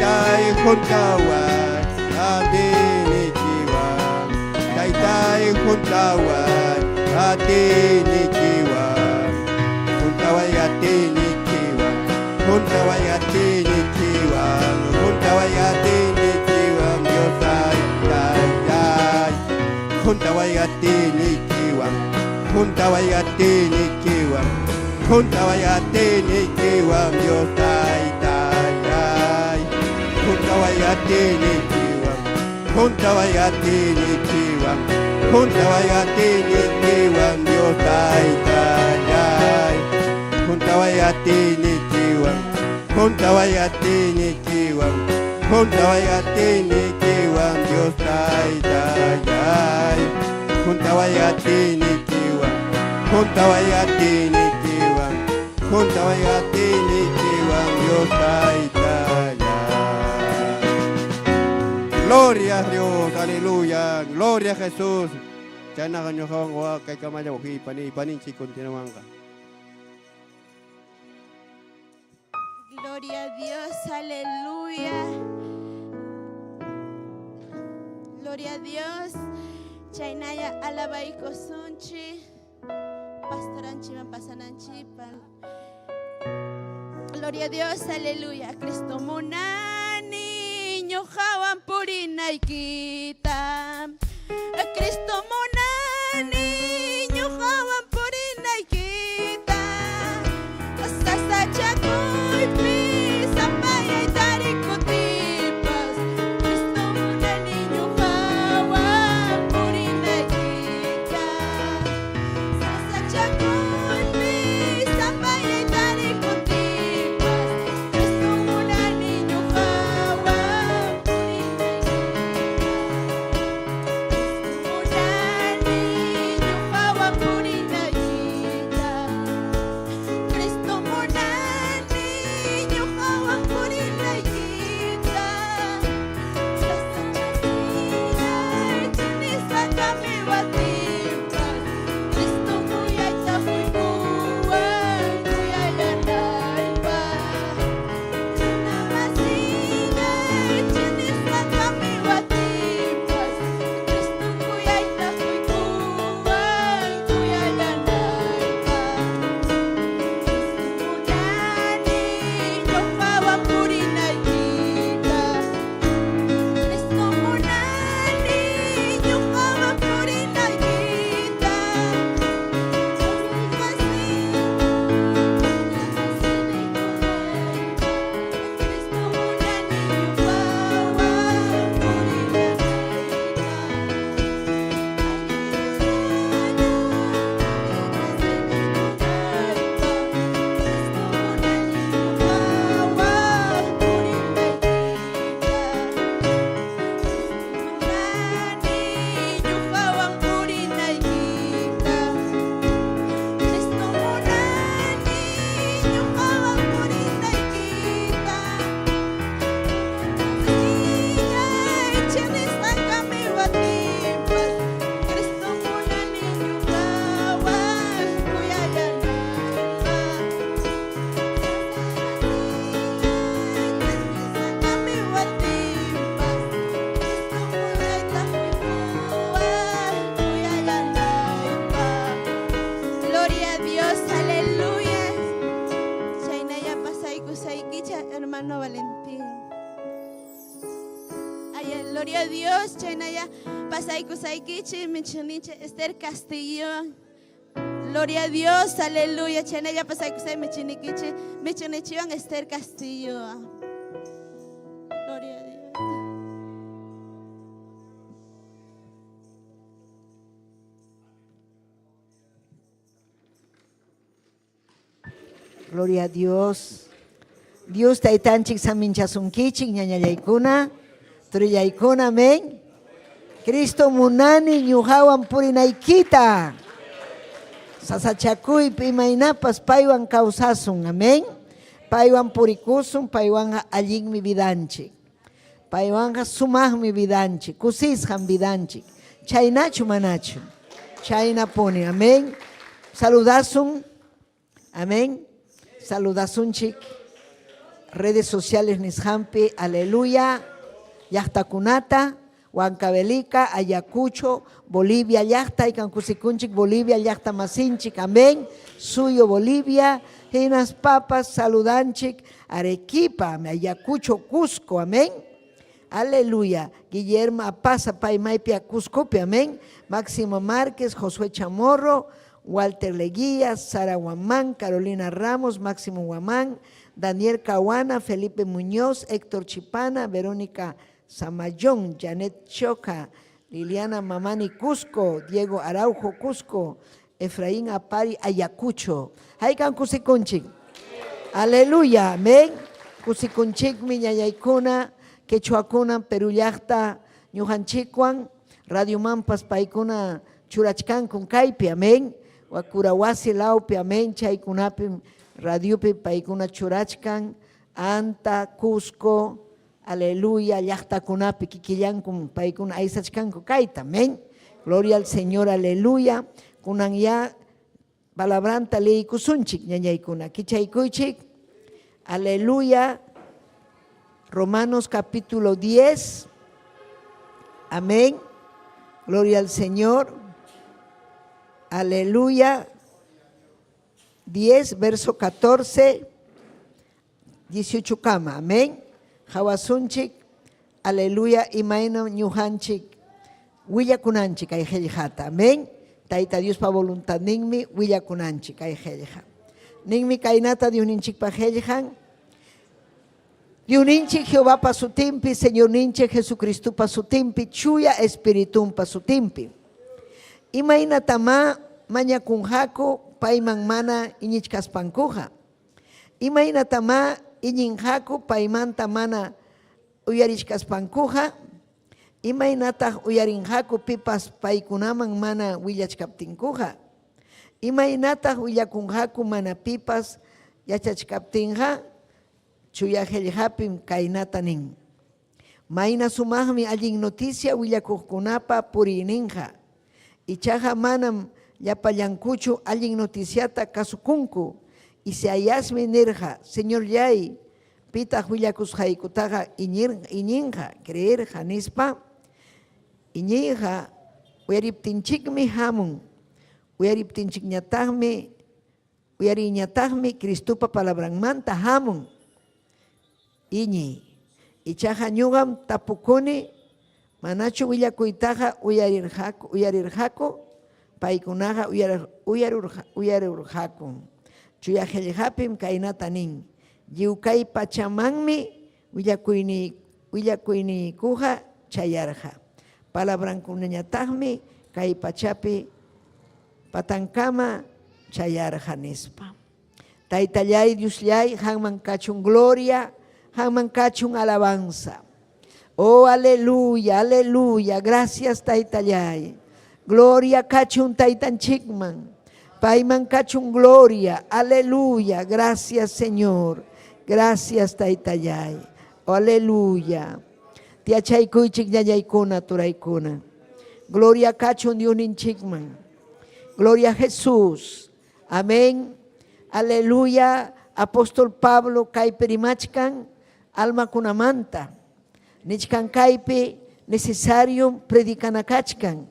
Speaker 6: tay kuntaway atinikiwan tay tay kuntaway atinikiwan kuntaway atinikiwan kuntaway atinikiwan kuntaway atinikiwan Diyos taytay kuntaway atinikiwan kuntaway atinikiwan kuntaway atinikiwan Diyos taytay kuntaway atinikiwan kuntaway atinikiwan kuntaway atinikiwan Diyos taytay kuntaway atinikiwan kuntaway atinikiwan kuntaway atinikiwan Diyos taytay kuntaway atinikiwan kuntaway atinikiwan kuntaway atinikiwan Diyos taytay Gloria a Dios, aleluya. Gloria a Jesús. Chana kanyo kawan kay kamaya wahi pani continuamos.
Speaker 2: Gloria a Dios, aleluya. Gloria a Dios. Chainaya alabaiko sunchi. Pastoranchi pasananchi. Gloria a Dios, aleluya. Cristo monani, ñojawan purina y quita. Cristo monani, ñojawan purina y quita. Sasachakuy pisa paya y tarikutipas. Cristo monani, ñojawan purina y quita. Sasachakuy pisa paya y tarikutipas. Cristo monani, ñojawan purina y Cristo monani, ñojawan purina y hermano Valentín. Ay, gloria a Dios, Chaynaya, Pasay Kusaykichi, Michuniche, Esther Castillo. Gloria a Dios, aleluya, Chaynaya, Pasay Kusay, Michunikichi, Michunichivan, Esther Castillo. Gloria a Dios.
Speaker 7: Gloria a Dios. Dios taitanchik saminchasunkichik ñañallaykuna, turillaykuna, amén. Cristo munani ñuqawan purinaykita. Sasachakuypi imaynapas paywan kawsasun, amén. Paywan purikusun, paywan allinmi vidanchik. Paywan sumaqmi vidanchik, kusisqan vidanchik. Chaynachu manachu. Chayna pone, amén. Saludasun, amén. Saludasunchik, redes sociales nishampi, aleluya, yachtakunata, Huancavelica, Ayacucho, Bolivia, yachta, y Cancusikunchik, Bolivia, yachta masinchik, amén, suyo Bolivia, Hinas Papas, saludanchik, Arequipa, Ayacucho, Cusco, amén, aleluya, Guillermo Apasa, Paimaipia, Cusco, amén, Máximo Márquez, Josué Chamorro, Walter Leguía, Sara Guamán, Carolina Ramos, Máximo Guamán, Daniel Cahuana, Felipe Muñoz, Héctor Chipana, Verónica Samayón, Janet Choca, Liliana Mamani Cusco, Diego Araujo Cusco, Efraín Apari Ayacucho. Haikan Kusikunchik. Aleluya, amén. Kusikunchik miñayaykuna, Quechuacuna, Peruyachta, Ñujanchikwan, Radio Mampas Paikuna, Churachkan con Kaipi, amén. Wakurawasi laupi, amén. Chaykunapi radiopi paikuna churachkan, Anta, Cusco, aleluya, llaqtakunapi kikillankun paykuna aysachkanku kayta, amén. Gloria al Señor, aleluya. Kunan ya palabranta leikusunchik ñañaykuna, kichaykuychik, aleluya. Romanos capítulo 10, amén. Gloria al Señor, aleluya. 10, verso 14, 18 kama, amén. Hawasunchik, aleluya, imaino ñuhanchik, willakunanchik ay hellhata, amén. Taita Dios pa voluntad ninmi, willakunanchik ay hellha. Ninmi kainata Dios ninchik pa hellhan. Dios ninchik Jehová pa su timpi, Señor ninchik Jesucristo pa su timpi, chuya espiritum pa su timpi. Imaina tama maña kunjako, paiman mana iñichkas pankuja. Imaina tama iñinjaku paimanta mana uyarichkas pankuja. Imainataq uyarinjaku pipas paykunaman mana willachkaptinkuja. Imainataq willakunjaku mana pipas yachachkaptinja chuya hellhapim kainata nin. Mayna sumaqmi allin noticia willakuqkunapa purininja. Ichaqa manam llapallankuchu allin noticiata kasukunku. Y se hayasmi nirja, Señor yay, pitaq willakusqaykutaqa iñinja, creerja nispa. Iñinja uyariptinchikmi hamun, uyariñataqmi Cristupa palabranmanta hamun. Iñi, ichaqa ñuqam tapukuni, manachu willakuytaqa uyarirqaku, paykunaqa uyarurqaku. Chuya hellhapim kainata nin, lliwkay pachamanmi willakuyniykuqa chayarqa. Palabrankunañataqmi kay pachapi patankama chayarqa nispa. Taytallay Diosllay hanman kachun gloria, hanman kachun alabanza. Oh, aleluya, aleluya, gracias Taytallay. Gloria kachun taytanchikman. Paiman kachun gloria, aleluya, gracias Señor, gracias Taytallay, oh, aleluya. Tiachaykuychik ñañaykuna turaykuna. Gloria kachun Dios ninchikman. Gloria a Jesús. Amén. Aleluya. Apóstol Pablo kayperimachkan alma kunamanta. Nichkan kaypi necesario predikanakachkan.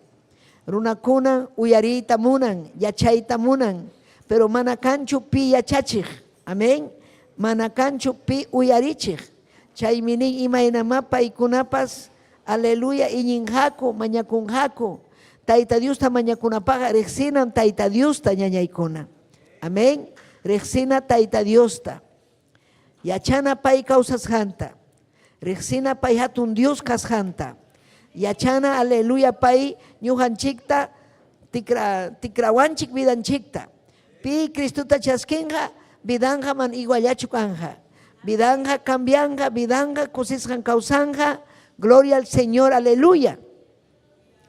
Speaker 7: Runakuna uyarita munan, yachayta munan, pero manakanchu pi yachachik. Amén. Manakanchu pi uyarichik. Chayminin imaynama paykunapas, aleluya, iñinjaku, mañakunjaku. Tayta Diosta mañakunapaqa riqsinan Tayta Diosta ñañaykuna. Amén. Riqsina Tayta Diosta. Yachana pay kawsasqanta. Riqsina pay hatun Dios kasqanta. Yachana, aleluya, pay ñuqanchikta tikrawanchik vidanchikta. Pi Cristuta chaskinqa vidanja man iguallachu kanja. Vidanja cambianja, vidanja kusisqan kawsanja. Gloria al Señor, aleluya.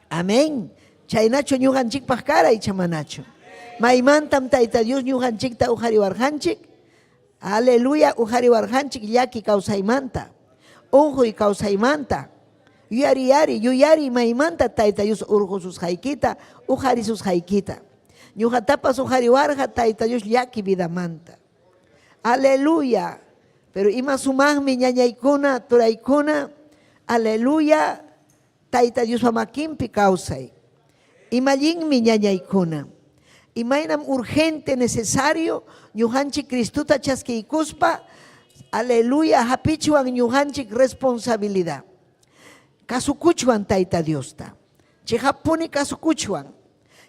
Speaker 7: Amén. Chaynacho ñuqanchikpaq karay chamanacho. Maymantam Tayta Dios ñuqanchikta ujariwarqanchik. Aleluya, ujariwarqanchik llaki kawsaymanta. Unjuy kawsaymanta. Yuyari maymanta Tayta Dios urqususqaykita, ujarisusqaykita. Ñuqatapas ujariwarqa Tayta Dios llaki vidamanta. Aleluya. Pero ima sumaqmi ñañaykuna, turaykuna, aleluya, Tayta Dios makinpi kawsay. Imallinmi ñañaykuna. Imaynam urgente, necesario, ñuqanchik Cristuta chaskiykuspa, aleluya, hapichuan ñuqanchik responsabilidad. Kasukuchuan Tayta Diosta. Chihapuni kasukuchuan.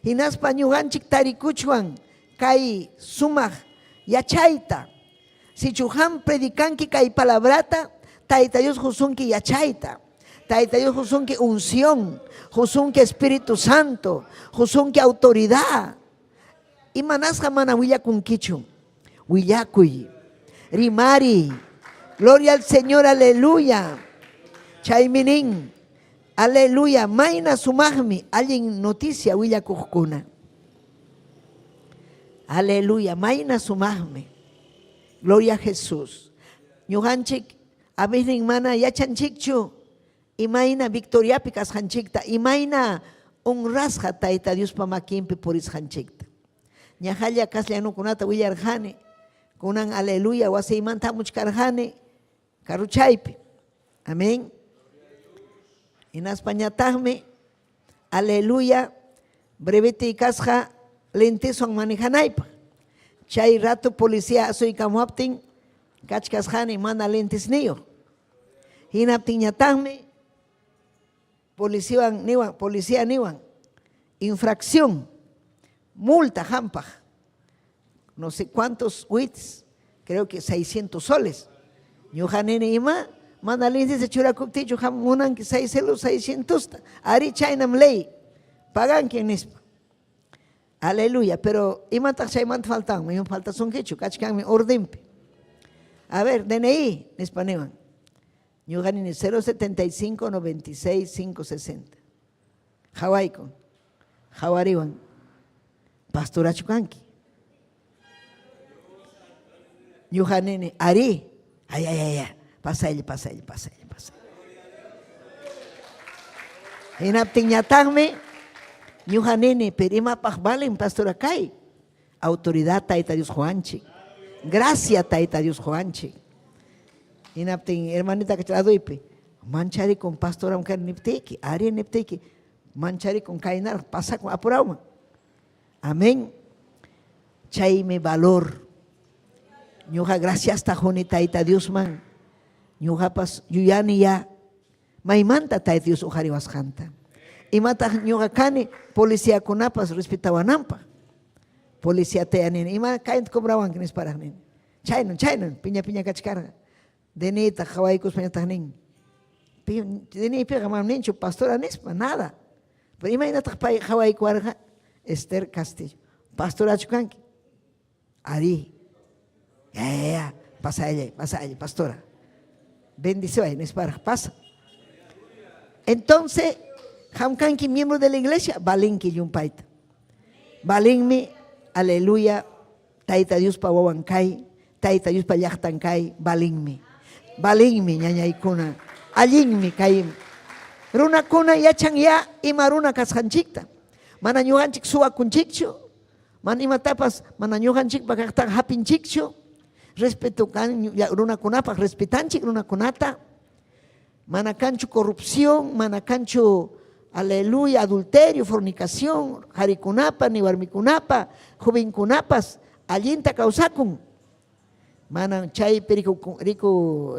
Speaker 7: Hinaspa ñuqanchik tarikuchuan kay sumaq yachayta. Si chuhan predicanki kay palabrata, Tayta Dios husunki yachayta. Tayta Dios husunki unción, husunki Espíritu Santo, husunki autoridad. Y manasqa mana willakunkichu. Willakuy. Rimari. Gloria al Señor, aleluya. Chayminin, aleluya, mayna sumaqmi allin noticia willakuqkuna. Aleluya, mayna sumaqmi. Gloria a Jesús. Ñuqanchik abisning mana yachanchikchu, imayna Victoria pikas hanchikta, imayna honrasja Tayta Dios pamakimpi puris hanchikta. Ñajalla kaslianukunata willarjani, kunan aleluya wasiymanta muchkarjani, karuchaypi. Amén. Inaspañatagme, aleluya, brevete y casja, lenteson manejanaypa. Chay rato policía soy kamuaptin, kachkasjani mana lentes niyo. Hinaptin ñatagme, policía niwan, infracción, multa jampaj, no sé cuántos wits, creo que 600 soles. Ñujanene ima, mana lentes de churakupti, yuham unan que 600, ari chaynam ley, pagan quien es. Aleluya, pero imantak chayman faltan, me falta son quechu, kachkan ordenpe. A ver, DNI, nespanewan. Ñujanene 075 96 560. Hawaiko, Hawariwan, Pastora Chukanki. Ñujanene, ari, ay. Pasa él. Hinaptin ñatagme, ñujanene, perima pajbalen, pastora Kai. Autoridad Tayta Dios Juanchi. Gracias Tayta Dios Juanchi. Hinaptin, hermanita que te la doy, manchari con pastora mujer nipteki, ari nipteki, manchari con kainar, pasa con apurauma. Amén. Chayme valor. Ñuja gracias tajoni Tayta Dios man. Ñuja pas yuyani ya. Maimanta Tayta Dios ujari wasjanta. Imata ñuja kani policía kunapas respetawanampa. Policía teanin. Ima kaint cobrawan que nisparagnin. Chaynon, piña kachkarga. Denita hawaikus peñatagnin. Deni pega mamnincho pastora nispa, nada. Pero imagínate hawaikuarga Esther Castillo. Pastora Chukanki. Ari. Ya, pasa ella, pastora. Bendición, pasa. Entonces, Hamkanki, miembro de la iglesia, Balinki Yumpaita. Balinmi, aleluya, Taita Dios pa Wawankai, Taita Dios pa Yachtankai, Balinmi, ñañaikuna, Allinmi, Kaim. Runa kuna yachan ya, imaruna kashanchikta. Mana ñuganchik suwa kunchikchu, man imatapas, mana ñuganchik bakaktan hapinchikchu. Respeto kan runa kunapa, respetanchik runa kunata. Mana cancho corrupción, mana cancho, aleluya, adulterio, fornicación, jarikunapa, ni warmikunapa, jovenkunapas, allinta causakun. Mana chay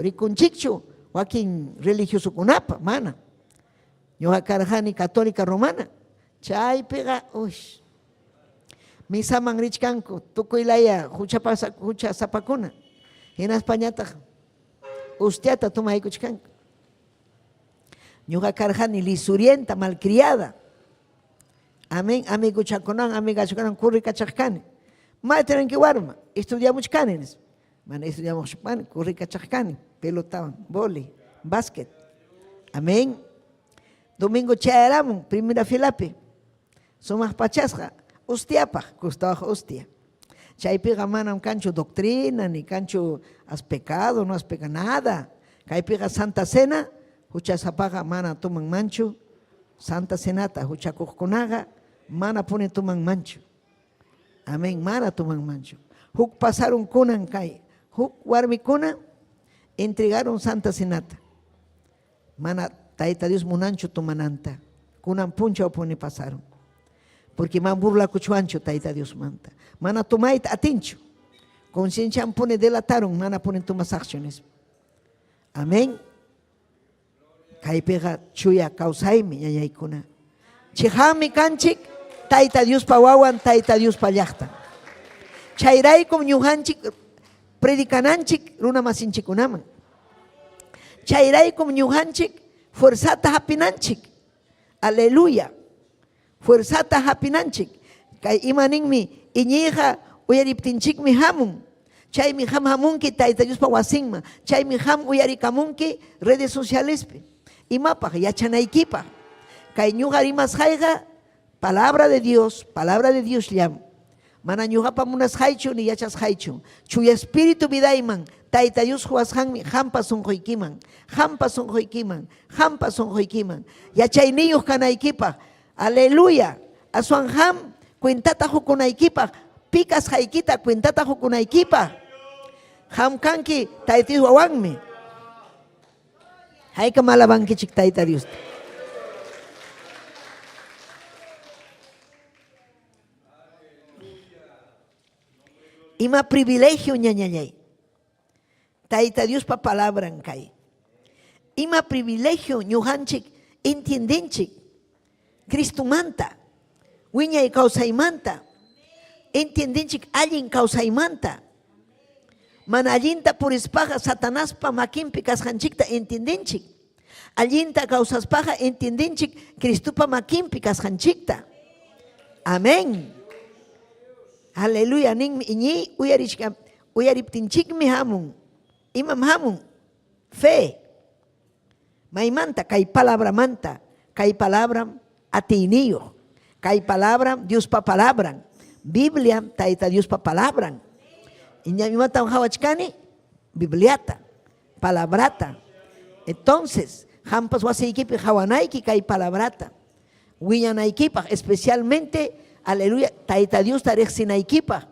Speaker 7: rikunchikchu, wakin religioso kunapa, mana. Yoha karjani católica romana, chay pega, ush. Misa manrichkanko, tukuilaya, hucha zapacuna. En Españata, ustiata toma ikuchkanko. Ñuga karjani lisurienta, malcriada. Amén, amigo chaconan, amiga chaconan, curri cachacane. Maestro en que warma, estudiamos canes. Man, estudiamos pan, curri cachacane, pelotón, vole, básquet. Amén. Domingo chayaramon, primera filape. Somos pachasja. Ustiapa, costaba hostia. Chaypiga manam cancho doctrina, ni cancho has pecado, no has pecado nada. Chaypiga Santa Cena, hucha zapaga mana toman mancho. Santa Cenata, hucha kukunaga, mana pone toman mancho. Amén, mana toman mancho. Huk pasaron kunan kai, huk warmi kuna, entregaron Santa Cenata. Mana Taita Dios munancho tomananta. Kunan puncha pone pasaron. Porque man burla cuchuancho Taita Dios manta. Mana tomait atincho. Conciencia pone delataron, mana ponen tomas acciones. Amén. Kaipega chuya causaime ñañaykuna. Chihami kanchik, Taita Dios pawawan, Taita Dios pallachta. Chayraykum ñujanchik predicananchik runa masinchikunaman. Chayraykum ñujanchik fuerzata hapinanchik. Aleluya. Fuerzata hapinanchik. Kay imaninmi iñija uyariptinchikmi hamun. Chaymi ham hamunki Taita Dios pawasinma. Chaymi ham uyarikamunki redes socialespi. Imapaj yachanaykipa. Kay ñuqa rimasqayqa palabra de Dios llam. Mana ñuqapa munasqaychu ni yachasqaychu. Chuya espíritu vidayman Taita Dios huashanmi hampas unquykiman, hampas unquykiman, hampas unquykiman. Yachay niños kanaykipa. Aleluya. Asuan ham cuentata hukunaykipa. Picas haikita cuentata hukunaykipa. Ham kanki taita Dios wawanmi. Hayka malabankichik taita Dios. Ima privilegio ñañañay. Taita Dios pa palabra kay. Ima privilegio ñuhanchik entiendenchik. Cristo manta. Wiñay causaymanta. Entiendenchik allin causaymanta. Mana allinta purispaja Satanaspa makinpi kashanchikta entiendenchik. Allinta causaspaja entiendenchik Cristupa makinpi kashanchikta. Amén. Aleluya. Nin iñi uyariptinchikmi hamun. Imam hamun. Fe. Maimanta, kay palabra manta. Kay palabra atiniyo. Kay palabra Dios pa palabran. Biblia taita Dios pa palabran. Iñamimata hawachkani Bibliata. Palabrata. Entonces, hampas waseikipi hawanaiki kay palabrata. Wiñanaikipa, especialmente, aleluya, taita Dios tarexinaikipa.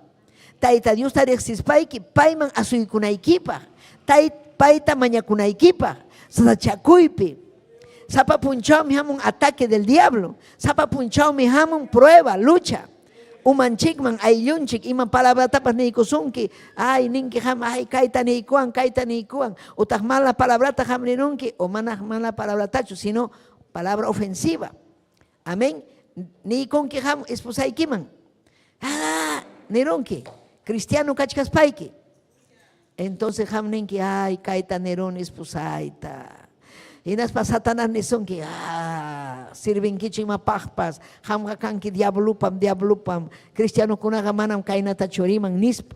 Speaker 7: Taita Dios tarexispaiki, paiman asuikunaikipa. Paita mañakunaikipa. Sachakuypi. Sapa punchao mi hamun ataque del diablo. Sapa punchao mi hamun prueba, lucha. Umanchikman ayllunchik ima palabra tapas neikusunki. Ay ninki ham ay kaita neikuan. Utah mala palabra ham nirunki o mala palabra tacho, sino palabra ofensiva. Amén. Ni con que ham esposaikiman. Nirunki. Cristiano kachkaspaiki. Entonces ham ninki ay kaita nerón esposaita. Y nas pa Satanás ni son que sirven kichima pahpas, ham hakanki diablupam, cristiano kunaga manam kainata choriman nisp.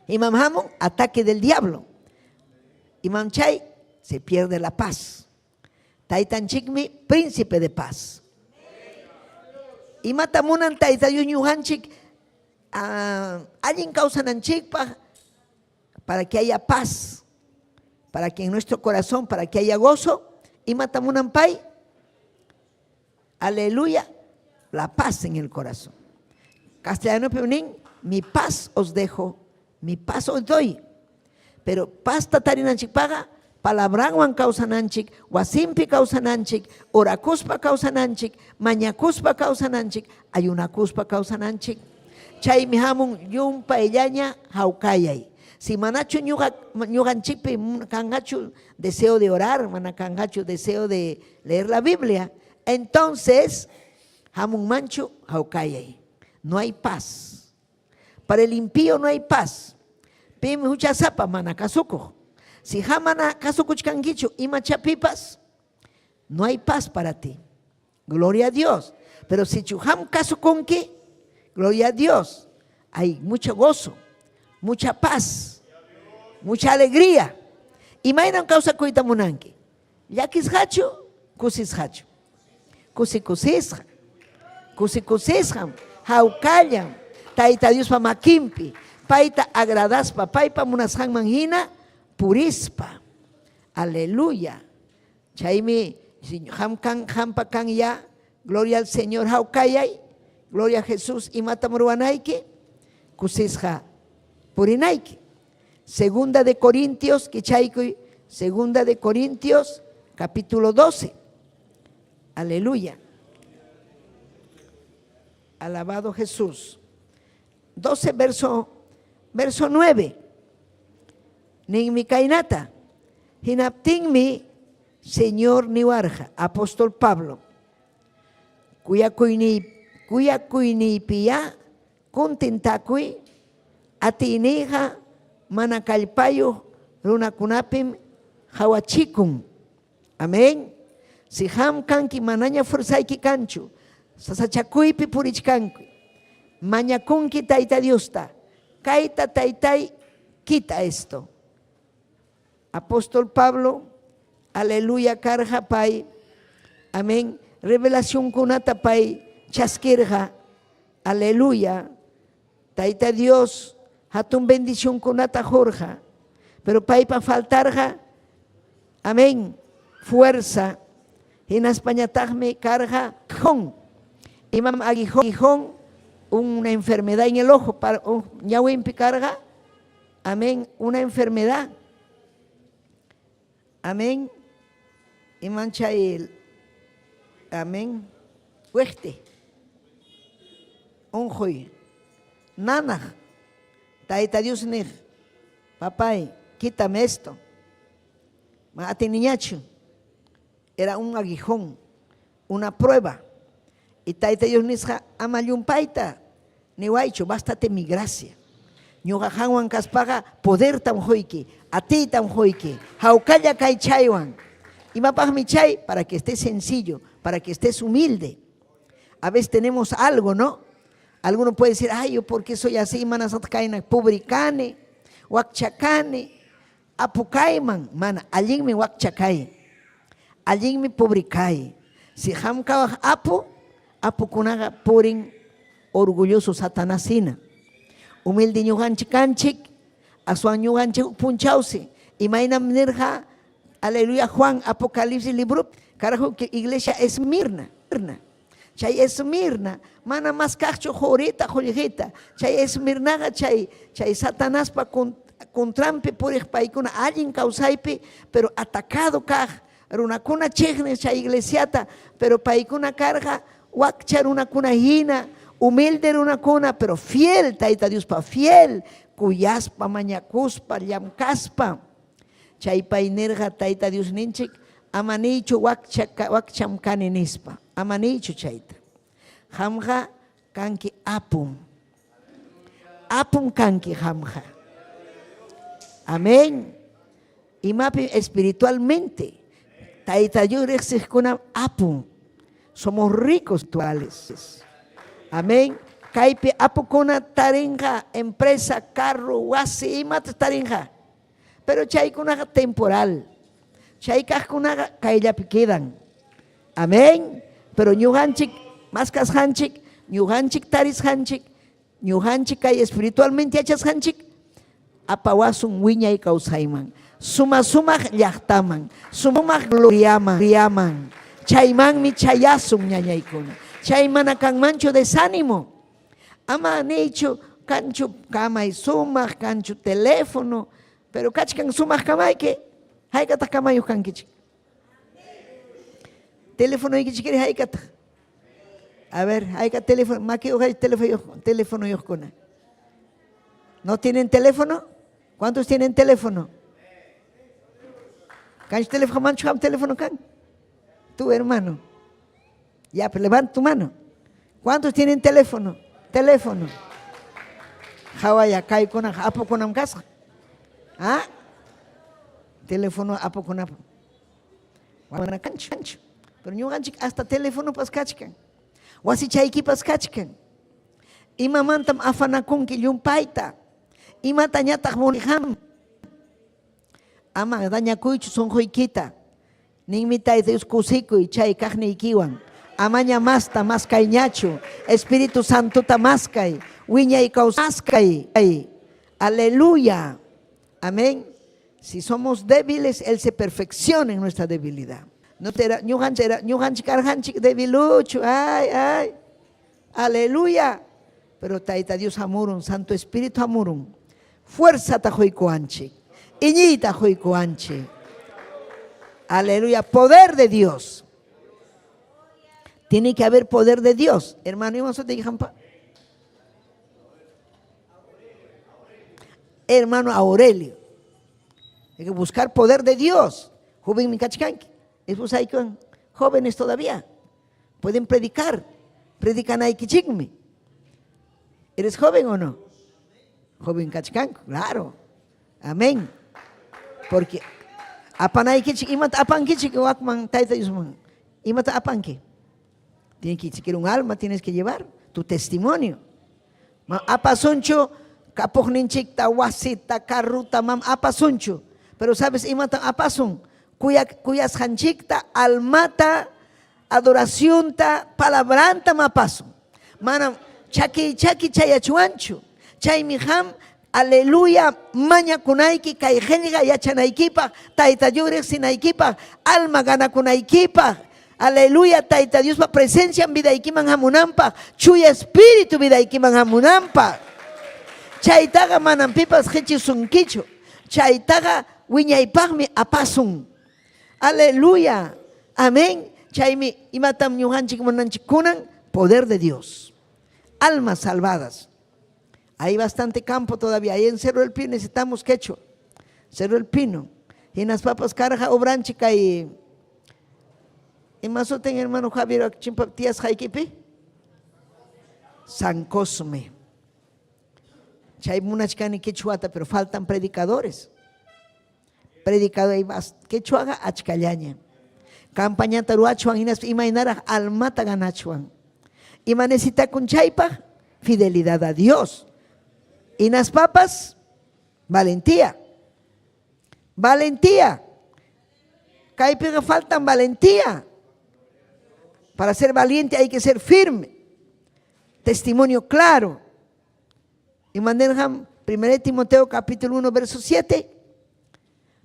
Speaker 7: Imam hamon, ataque del diablo. Imam chay, se pierde la paz. Taitan chikmi, príncipe de paz. Y matamunan taita yuñuhanchik, alguien causan chikpa para que haya paz. Para que en nuestro corazón, para que haya gozo, y matamunanpay, aleluya, la paz en el corazón. Castellano peunin, mi paz os dejo, mi paz os doy. Pero paz tatarinanchik paga, palabranwan causananchik, wasimpi causananchik, orakuspa causananchik, mañakuspa causananchik, ayunakuspa causananchik. Chay mi hamun yumpa ellaña haukayay. Si manacho ñuganchipi cangacho deseo de orar, manacangacho deseo de leer la Biblia, entonces hamun mancho haukayay. No hay paz. Para el impío no hay paz. Pim mucha zapa manacasuco. Si jamana casucuchcanguicho y machapipas, no hay paz para ti. Gloria a Dios. Pero si chuham casuconque, gloria a Dios, hay mucho gozo. Mucha paz, mucha alegría. Y mainan causa cuita munanki. Yakis hacho, kusis hacho. Kusikusisha. Kusikusisham. Haukallan. Taita Dios pa makimpi. Paita agradaspa. Paipa munashan manhina purispa. Aleluya. Chaimi, hampa kan ya. Gloria al Señor. Haukayay. Gloria a Jesús. Y matamuruanaiki. Kusisha. Purinaiki. Segunda de Corintios, Segunda de Corintios, capítulo 12. Aleluya. Alabado Jesús. 12, verso 9. Ning mi kainata. Hinaptingmi, Señor niwarja. Apóstol Pablo. Kuya kuini pia, kuntintakui. Atiniha manakalpayo runakunapim hawachikun. Amén. Si ham kanki manaña forzaiki kanchu, sasachakuypi purichkanki, mañakunki taita Diosta, kaita taitai quita esto. Apóstol Pablo, aleluya karja pai, amén. Revelación kunata pai, chaskirja, aleluya. Taita Dios, hatun bendición kunata jorja, pero paipa faltarga, amén, fuerza. En España me carga aguijón. Imam aguijón, una enfermedad en el ojo, para ñawimpi carga, amén, una enfermedad. Amén. Y mancha el, amén, hueste. Onjoy, nana, taita Dios nig, papay, quítame esto. Mate niñacho. Era un aguijón, una prueba. Y taita Dios nisja amayumpaita, ni guaycho, bástate mi gracia. Ñuga hanwan kaspaga poder tan joiki, a ti tan joiki, jaukaya kai chaywan. Y mapaj mi chay para que estés sencillo, para que estés humilde. A veces tenemos algo, ¿no? Alguno puede decir, ay, yo porque soy así, manasat kaina, publicane, wakchakane, apukaiman, mana, allí me wakchakai. Allí mi publicai. Si hamkawaj apu kunaga purin orgulloso satanasina. Humilde ñuganchik kanchik, asuan ñuganchik punchausi. Y maina nerja, aleluya, Juan, Apocalipsis libro, carajo, que iglesia Esmirna. Chay Esmirna, mana más cacho jorita, jolijita. Chay Esmirnaga, chay Satanás pa contrampe por paikuna, alguien causaipe, pero atacado kaj. Una cuna chegnes cha iglesiata, pero paikuna carga, wakchar una cuna hina, humilde una cuna, pero fiel, taita Dios pa fiel, cuyaspa, mañacuspa, llamcaspa, chay painerga taita Dios ninchik, amanicho wakcham kanenispa, amanicho chaita. Hamja kanki apum kanki hamja. Amén. Y mapi espiritualmente. Somos ricos actuales. Amén. Caipe apocona taringa, empresa, carro, wasi, y mata taringa. Pero chay kuna temporal. Chay kuna kaila quedan. Amén. Pero ñuhanchik, maskas hanchik, ñuhanchik taris hanchik, ñuhanchik kay espiritualmente hachas hanchik, apawasun wiña y causaiman. Sumak llaqtaman, sumak gloriaman, chayman mi chayasum ñañaykuna, chaymana kanmancho desánimo, ama necho cancho kamay sumak, cancho teléfono, pero kachkan sumak kamay que, haykata kamayo kankichik. Teléfono ikichikiri haykata. A ver, hayka teléfono, maquio hay teléfono yokuna. ¿No tienen teléfono? ¿Cuántos tienen teléfono? ¿Can teléfono mancho teléfono can? Tu hermano. Ya, pero levanta tu mano. ¿Cuántos tienen teléfono? Teléfono. Hawaya kai kuna apo kunam casa. ¿Ah? Teléfono apo kunam. Wana cancho. Pero yo ganchik hasta teléfono pas kachkan. Wasi chaiki pas kachkan. Ima mantam afanakun ki yumpaita. Ima tañatak moniham. Ama daña kuichu son joikita. Ningmita Dios kusiko y chay kajne ikiwan. Amaña masta más cañacho. Espíritu Santo tamaskai. Wiña y causaskai. Aleluya. Amén. Si somos débiles, Él se perfecciona en nuestra debilidad. No te ñuhanchik arhanchik debilucho. Ay. Aleluya. Pero taita Dios amurun, Santo Espíritu amurun. Fuerza tajoicoanchi. Iñita joicoanchi. Aleluya. Poder de Dios. Tiene que haber poder de Dios. Hermano, ¿y te digan? Hermano Aurelio. Hay que buscar poder de Dios. Joven Mikachkanki. Es hay jóvenes todavía. Pueden predicar. Predican ahí kichigme. ¿Eres joven o no? Joven Kachkanko, claro. Amén. Porque apanay kichig, imat apan kichig wakman taita yusman. Imat apan ki. Tienes que siquiera un alma, tienes que llevar tu testimonio. Apasuncho, kapogninchik ta wasita karuta mam apasuncho. Pero sabes, imata apasun, cuyas hanchikta almata, adoración ta, palabranta mapasun. Manam chaki chayachuancho. Chay miham aleluya, maña kunaiki, kayhelga yachanaikipa, taita yurek sinaikipa, alma gana kunaikipa, aleluya, taita Dios pa presencia en vida ikiman hamunampa, chuya espíritu vida ikiman hamunampa. Chaitaga manampipas hechisunkichu, chaitaga wiñaipagmi apasun. Aleluya, amén. Chaimi imatam ñuhanchik monanchik kunan, poder de Dios. Almas salvadas. Hay bastante campo todavía. Ahí en Cerro del Pino necesitamos quechua. Cerro del Pino. Y en las papas caraja obranchica y masoten hermano Javier Chimpatías Jaikipi. San Cosme. Chay munachkani quechuata, pero faltan predicadores. Predicadores quechuaga achcallaña. Campaña taruachuan imaginara almata ganachuan. Y necesita con chaipa fidelidad a Dios. Y las papas, valentía. Valentía. Caipiga faltan valentía. Para ser valiente hay que ser firme. Testimonio claro. Y manejam 1 Timoteo capítulo 1 verso 7.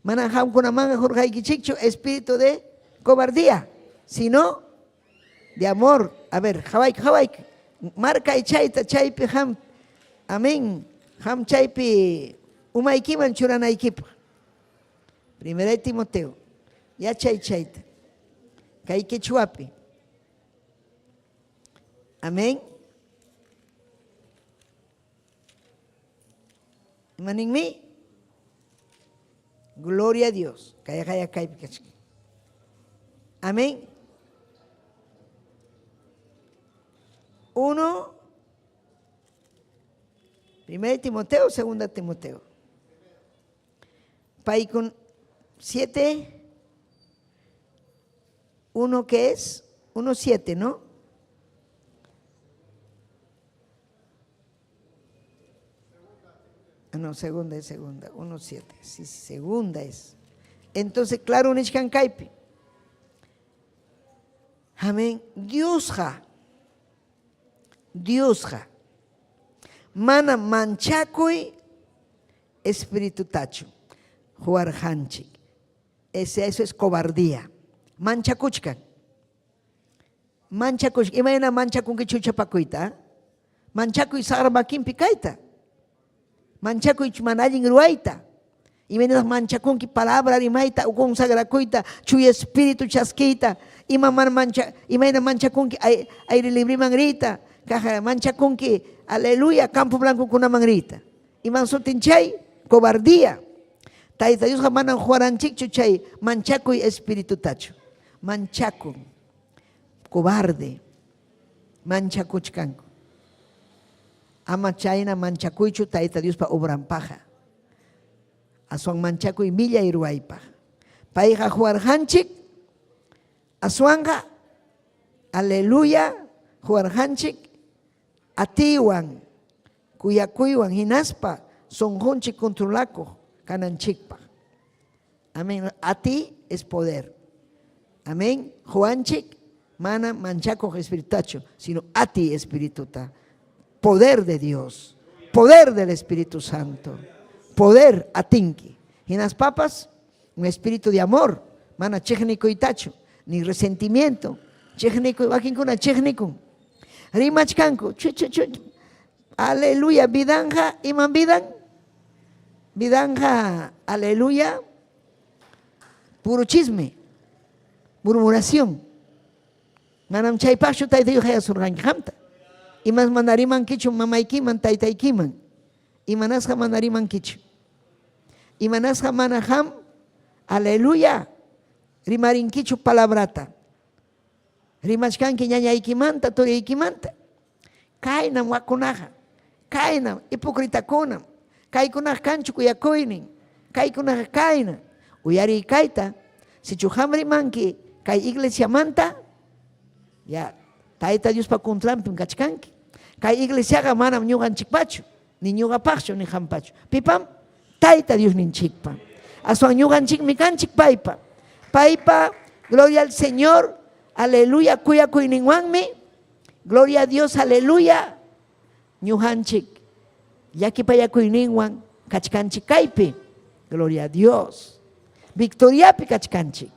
Speaker 7: Manejam con la manga Jorge Kichicho, espíritu de cobardía, sino de amor. A ver, Hawaii, marca y chaita, chaipi ham, amén, ham chaipi, umaikiman churanaikipa. 1 Timoteo, ya chaita, kai quechuapi. Amén. Maning mi, gloria a Dios. Kaya kaipi. Amén. 1 Timoteo, 2 Timoteo. Pai con 7, 1 que es, 1:7, ¿no? No, segunda, 1:7. Sí, segunda es. Entonces, claro, un ichkankaipi. Amén. Dios ja. Mana manchakuy espíritu tacho. Juar hanchik. Eso es cobardía. Manchakuchkan. Manchakuchkan. Imagina manchakun que chuchapakuita. Manchakuy sarbakin pikaita. Manchakuy manallin ruaita. Y menos manchakun que palabra rimaita o consagracuita, chuy espíritu chasquita. Y mamá mancha, y menos manchakun que aire libre mangrita. Caja manchakun que aleluya, campo blanco con una mangrita. Y mansotinchay, cobardía. Taita Dios jamanan juaranchik chuchay, manchakuy espíritu tacho. Manchakun, cobarde. Manchakuchkanko. Ama chayna manchakuychu taita Dios pa obran paja. Asuan manchakuy milla iruaypa. Paija juarhanchik, asuanga, aleluya, juarhanchik, atiwan, kuyakuywan hinaspa, sonjonchik controlako, kananchikpa. Amén. Ati es poder. Amén. Juanchik, mana manchaco espiritacho, sino ati espirituta. Poder de Dios, poder del Espíritu Santo. Poder atinki. Y en las papas, un espíritu de amor, mana checnico y tacho, ni resentimiento. Checnico, vaquincuna checnico. Rimachkanko, aleluya, vidanja, iman vidan. Vidanja, aleluya, puro chisme, murmuración. Manam chaypacho taita yuhaya surganjamta. Y más manariman kichu mamaikiman taitaikiman. Y manasja manariman kichu. Y manasja manaham, aleluya, rimarin kichu palabrata. Rimachkan ki ñañaykimanta, turiaykimanta. Kainam wakunaja, kainam hipócritakunam, kaykunaj kanchu kuyakuynin, kaykunaj kaina. Uyari kaita, si chuhamri manki, kay iglesia manta, ya, taita Dios pa contrampim kachkanki. Kay iglesia manam ñuganchikpachu, ni ñugapachu ni hampachu. Pipam, taita Dios ninchikpa. Asuan ñuganchik mikanchik paipa. Paipa, gloria al Señor, aleluya, kuya kuyninwanmi, gloria a Dios, aleluya, ñuhanchik. Yaki paya kuyninwan, kachkanchik kaypi. Gloria a Dios. Victoriapi kachkanchik.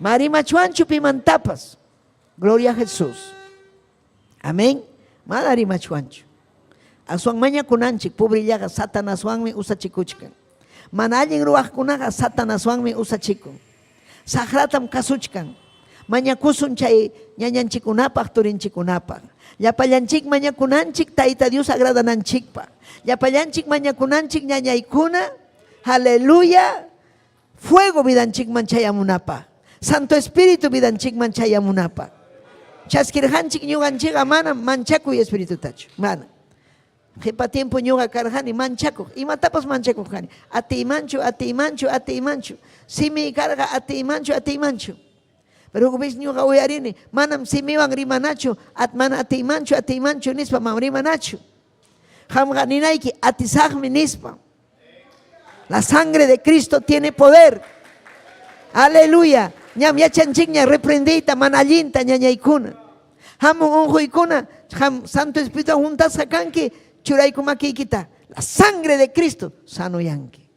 Speaker 7: Marimachuanchu pimantapas. Gloria a Jesús. Amén. Madarimachuanchu. Aswan mañakunanchik pobrillaga Satanaswanmi usachikuchkan. Mana allin ruwaqkunaqa Satanaswanmi usachikun. Sagratam kasuchkan. Mañakusun chay ñañanchikunapaq turinchikunapaq. Llapallanchik mañakunanchik Tayta Dios agradananchikpaq. Llapallanchik mañakunanchik ñañaykuna. Aleluya. Fuego vidanchikman chayamunapaq. Santo Espíritu vidanchikman chayamunapaq. Chaskirjanchik ñuqanchikqa mana manchakuy espíritutachu. Mana. Jepa tiempo ñuqa karjani manchakuq. Imatapas manchakuq kani. Atimanchu. Simi karga atimanchu. Pero ves ñuqa uyarini. Manam simiwan rimanachu. Mana atimanchu nispa mam rimanachu. Hamqa ninayki atisaqmi nispa. La sangre de Cristo tiene poder. Aleluya. Ñam yachanchikña reprendita manallinta ñañaykuna. Hamun unquykuna Santo Espíritu juntasqa kanki churaykumakiykita. La sangre de Cristo sanoyanki.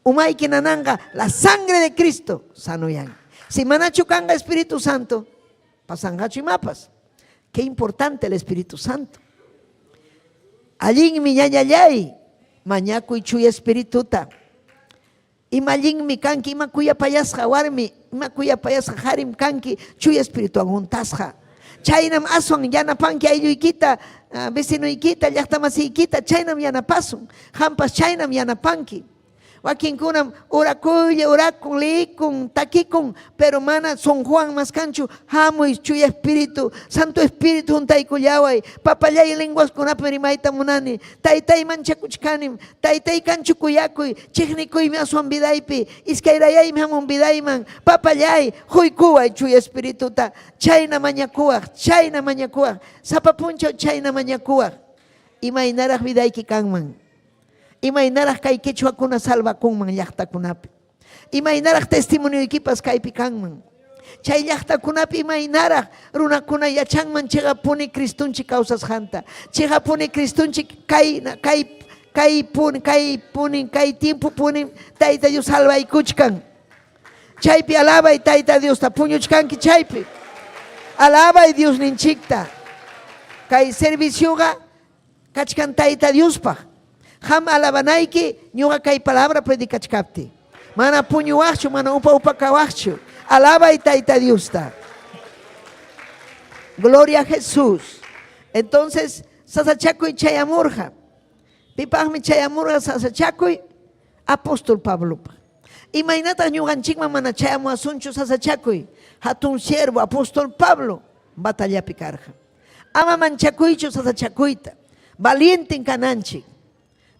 Speaker 7: Umayki nananqa la sangre de Cristo sanoyanki. Si manachu kanga Espíritu Santo, pasangachu imapas. Qué importante el Espíritu Santo. Allinmi ñañallay mañakuy chuy espirituta. Imallinmi kanki ima kuyapayasqa warmi, ima kuyapayasqa harim kanki chuy espirituwan juntasqa. Chaynam aswan yanapanki aylluykita, vecinoykita, llaqtamasiykita, chaynam yanapasun. Hampas chaynam yanapanki. Wakinkunam orakun, leikun, takikun, pero mana Son Juan maskanchu, hamuy chuy espíritu, Santo Espíritu juntaykullaway, papallay lenguas kunapi rimayta munani, taytay manchakuchkanim, taytay kanchu kuyakuy, chiknikuymi aswan vidaypi, iskayrayaymi hamun vidayman, papallay, huykuway chuy espírituta, chayna mañakuwaq, sapapunchaw chayna mañakuwaq, imaynaraq vidayki kanman. Imaynaraq kay quechuakuna salvakunman llaqtakunapi. Imaynaraq testimonioykipas kaypi kanman. Chay llaqtakunapi imaynaraq runakuna yachanman chigapuni Cristunchik kawsasqanta. Chigapuni Cristunchik kay tiempo punin Tayta Dios salvaykuchkan. Chaypi alabay Tayta Dios ta puñuchkanki chaypi. Alabay Dios ninchikta. Kay servicioga kachkan Tayta Diospaq. Ham alabanayki ñuqa kay palabra predikachkapti. Mana puñuwaqchu, mana upa kawaqchu. Alabay Tayta Diosta. Gloria a Jesús. Entonces, sasachakuy chayamurqa. Pipaqmi chayamurqa sasachakuy apóstol Pablo. Imaynataq ñuqanchikman mana chayamuasunchu sasachakuy. Hatun siervo apóstol Pablo batallapi karqa. Ama manchakuychu sasachakuyta. Valiente kananchik.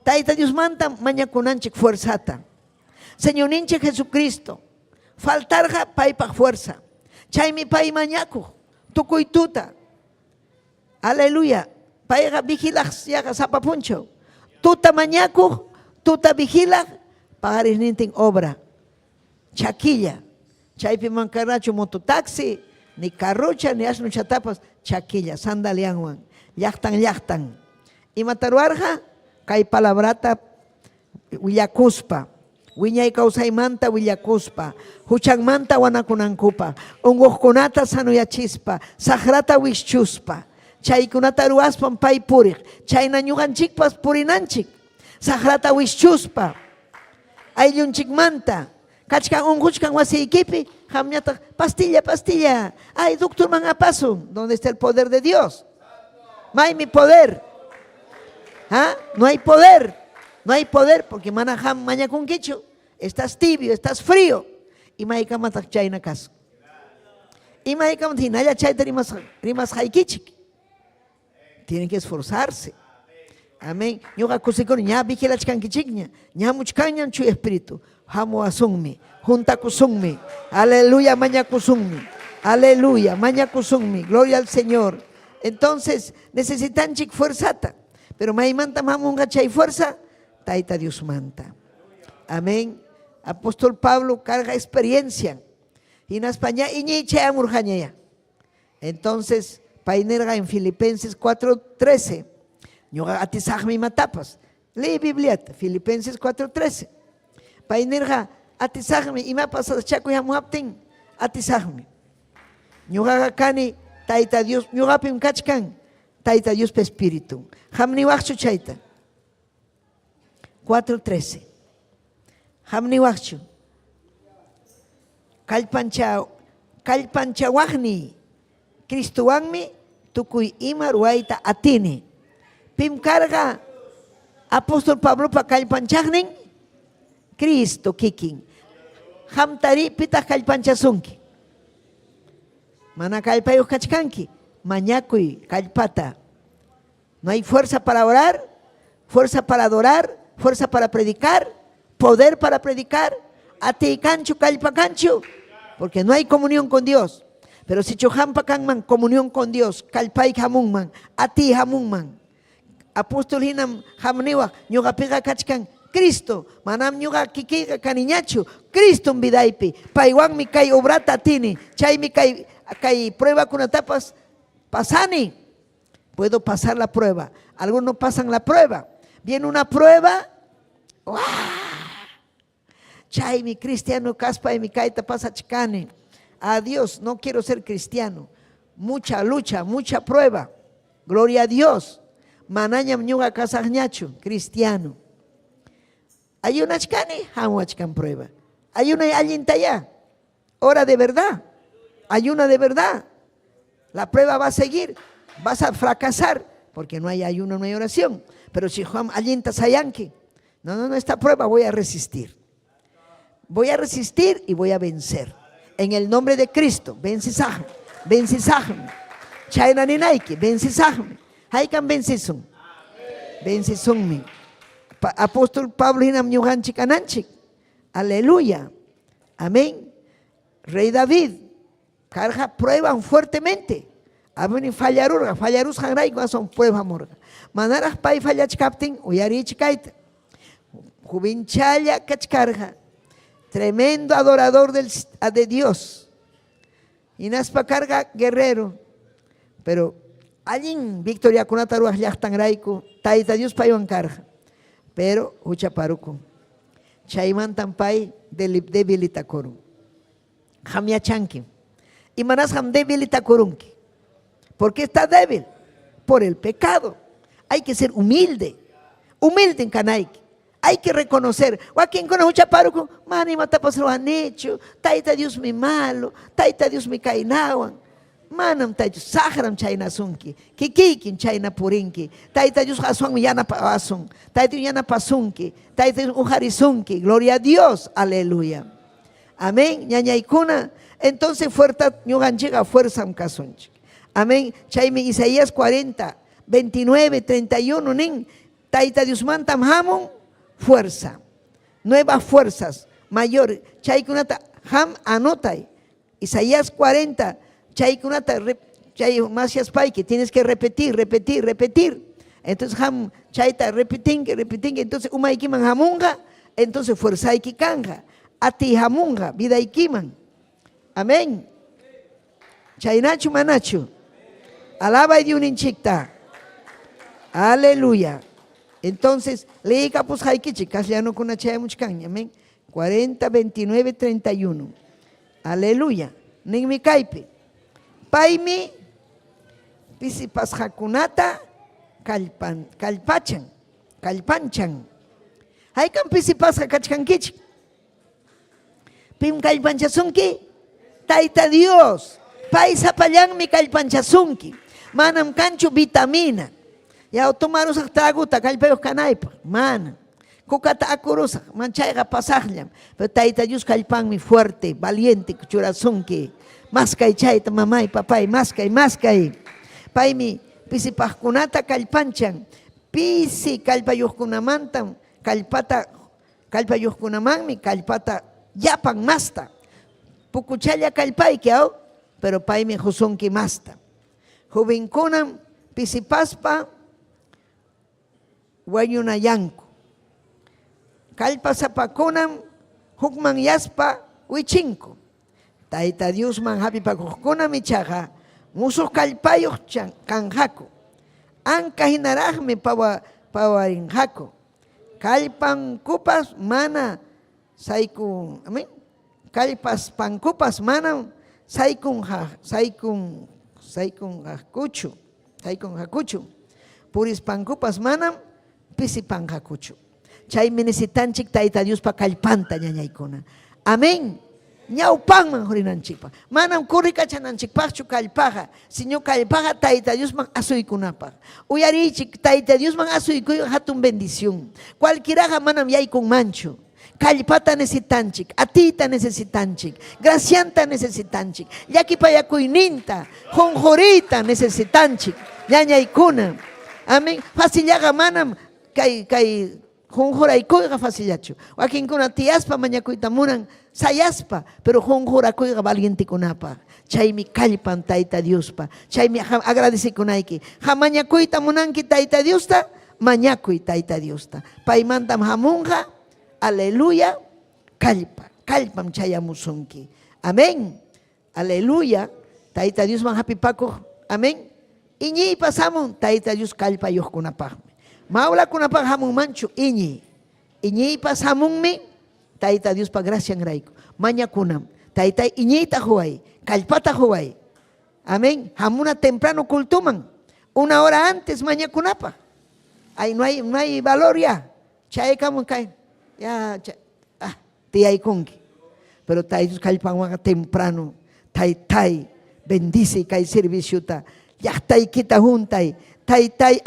Speaker 7: Tayta Dios manta mañakunanchik fuerzata. Señor ninche Jesucristo. Faltarja paypaq fuerza. Chaymi pay mañakuq. Tukuytuta. Aleluya. Payqa vigilaq yaqa sapapunchaw. Tuta mañakuq, tuta vigilaq, pagarisnintin obra. Chaquilla. Chaypi mankarachu mototaxi, ni carrucha, ni asnuchatapas, chaquilla, sandalianwan. Llaqtan. Imataruarja, kay palabrata willakuspa. Wiñay kawsaymanta willakuspa. Huchanmanta wanakunankupa. Unquqkunata sanuyachispa. Sagrata wischuspa. Chaykunata ruwaspan pay puriq. Chayna ñuqanchikpas purinanchik. Sagrata wischuspa. Ayllunchikmanta. Kachkan unquchkan wasiykipi. Hamñataq pastilla. Ay, doctor man apasun. ¿Dónde está el poder de Dios? No hay mi poder. ¿Ah? No hay poder porque manajam mañakunkichu. Estás tibio, estás frío. Y maikamatak chayna kasu. Y maikamat hinaya chayta rimas haikichik. Tienen que esforzarse. Amén. Ñuqa kusikuni ña vigilachkankichikña. Ña muchkanñan chu espíritu. Hamu asunmi. Juntakusunmi. Aleluya, mañakusunmi. Aleluya, mañakusunmi. Gloria al Señor. Entonces, necesitan chik fuerzata. Pero maimanta mamunga chay fuerza, Tayta Dios manta. Amén. Apóstol Pablo carga experiencia. Y en España, iñi chay amurjañaya. Entonces, painerga en Filipenses 4:13. Ñuqa atisaqmi matapas. Lee Biblia, Filipenses 4:13. Painirja, atisagme, y me pasa chaco ya muaptin, atisagme. Ñugaga kani, taita Dios, ñugapim kachkan, taita Dios pe espíritu. Hamni wachu chaita. 4:13. Hamni wachu. Kalpancha wahni, Cristuanmi, tukuy ima ruaita atini. Pim carga, apóstol Pablo pa kalpanchagnin, Cristo kikin. Hamtari pita kalpanchasunki. Mana kalpayo kachkanki, mañakuy kalpata. No hay fuerza para orar, fuerza para adorar, fuerza para predicar, poder para predicar, ati cancho, kalpa cancho, porque no hay comunión con Dios. Pero si chohampa kanman, comunión con Dios, kalpay hamunman, ati hamunman. Apóstol hinam hamniwa, ñuga pega kachkan, Cristo, manam ñuga kikika kaniñachu, Cristo en vidaipi, paiwan mi kay obrata tini, chay mi kay prueba con etapas pasani. Puedo pasar la prueba. Algunos pasan la prueba. Viene una prueba. ¡Wow! Chay mi cristiano caspa y mi kaita pasa chicane. Adiós, no quiero ser cristiano. Mucha lucha, mucha prueba. Gloria a Dios. Manañam ñuga casagñachu, cristiano. Hay una chicane, hamuachcan prueba. Hay una alguien allá. Hora de verdad. Hay una de verdad. La prueba va a seguir. Vas a fracasar porque no hay ayuno, no hay oración. Pero si Juan alienta sayanki, no, esta prueba voy a resistir. Voy a resistir y voy a vencer. En el nombre de Cristo, vencisajme, vencisajme. Chayna ni naiki, vencisajme. Haikan vencisum. Vencisummi. Apóstol Pablo hinam ñujanchik ananchik. Aleluya. Amén. Rey David, carga prueban fuertemente. Abuni fallarus hanray son prueba morga. Manaras pai fallach captain uyarich kaita. Jubinchaya kachkarja. Tremendo adorador de Dios. Inaspa carga guerrero. Pero alguien Victoria kunataruaj yachtan raiku. Taita Dios paiwan carga. Pero uchaparuku. Chayman tampai debilita korum. Hamia chanki. Y manas ham debilita korunki. ¿Por qué está débil? Por el pecado. Hay que ser humilde. Humilde en Canaiki. Hay que reconocer. Joaquín con un chaparuco, mani matapas lo han hecho. Taita Dios mi malo. Taita Dios mi kainawan. Manam taita sahram chayna sunki. Kikikin chayna purinki. Taita Dios haswan mi yana pasun. Taita yana pasunki. Taita Dios ujarisunki. Gloria a Dios. Aleluya. Amén. Ñañaikuna. Entonces fuerza, ñugan llega fuerza un casunchi. Amén. Chayme Isaías 40, 29, 31. Nin. Taita Dios mantam hamon. Fuerza. Nuevas fuerzas. Mayor. Chaykunata ham anotay. Isaías 40. Chaykunata. Chay masias pai que tienes que repetir. Entonces ham chayta repetir. Entonces umaikiman hamunga. Entonces fuerza ikikanja. Ati hamunga. Vida ikiman. Amén. Chaynachu manachu. Alaba y Dios ninchikta. Aleluya. Entonces, leí capus haikichi, castellano con achaya muchkan. Amén. 40, 29, 31. Aleluya. Ning mi kaipe. Paimi, pisipas hakunata, kalpanchan. Haikan pisipas hakachkankichi. Pim kalpanchasunki. Taita Dios. Paisa payan mi kalpanchasunki. Manam cancho vitamina. Ya tomaros traguta kalpayos kanaipa. Mana. Kukata akurusa. Manchaiga pasajllam. Pero taita Dios kalpan mi fuerte, valiente, churasunki. Maskay chaita mamay, papay, maskay. Pay mi pisipajkunata kalpanchan. Pisi kalpayoskunamantam. Kalpayoskunamanmi kalpata yapan masta. Pukuchalla kalpayki aw. Pero pay mi jusunki masta. Jovenkunam pisipaspa wayunayanku. Kalpasapakunam hukman yaspa wichinko. Taita Dios man hapi pakukunam ichaja musuh kalpayuh kanjaku. Anka hinarajmi pawarinjaku. Kallpankupas mana saykun, amen. Kallpas pankupas mana saykun hakuchu. Puris pankupas mana pisipan hakuchu. Chaymi necesitanchik Tayta Diospa kallpanta ñañaykuna. Amén. Ñawpanman hurinanchikpa. Manam kurikachananchikpachu kallpaqa, sino kallpaqa Tayta Diosman asuykunapaq. Uyarichik Tayta Diosman asuykuyqa hatun bendición. Cualquieraqa manam yaykunmanchu. Kallpata necesitanchik, atita necesitanchik, gracianta necesitanchik, llakipayakuyninta, jonjorita necesitanchik, ñañaykuna. Amén. Fasillaqa manam kay jonjoraykuyqa fasillachu. Wakinkuna tiyaspa mañakuyta munan sayaspa, pero jonjorakuyqa valientikunapaq. Chaymi kallpan Tayta Diospa. Chaymi agradecikunayki. Mañakuyta munanki Tayta Diosta, mañakuy Tayta Diosta. Paymantam hamunqa, aleluya, kallpam chayamusunki. Amén. Aleluya. Tayta Diosman hapipakuq. Amén. Iñi pasamun Tayta Dios kallpayuqkunapaqmi. Maulakunapaq hamunmanchu iñi. Iñi pasamunmi Tayta Diospa gracianrayku. Mañakunam. Tayta iñita huway, kallpata huway. Amén. Hamuna temprano kultuman. 1 hora antes mañakunapaq. Ay, no hay valor ya. Chaykamun kay. Ya, tiyaykunki. Pero Tayta Dios kallpanwaqa temprano. Taytay bendice kay serviciota. Llaqtaykita juntay. Taytay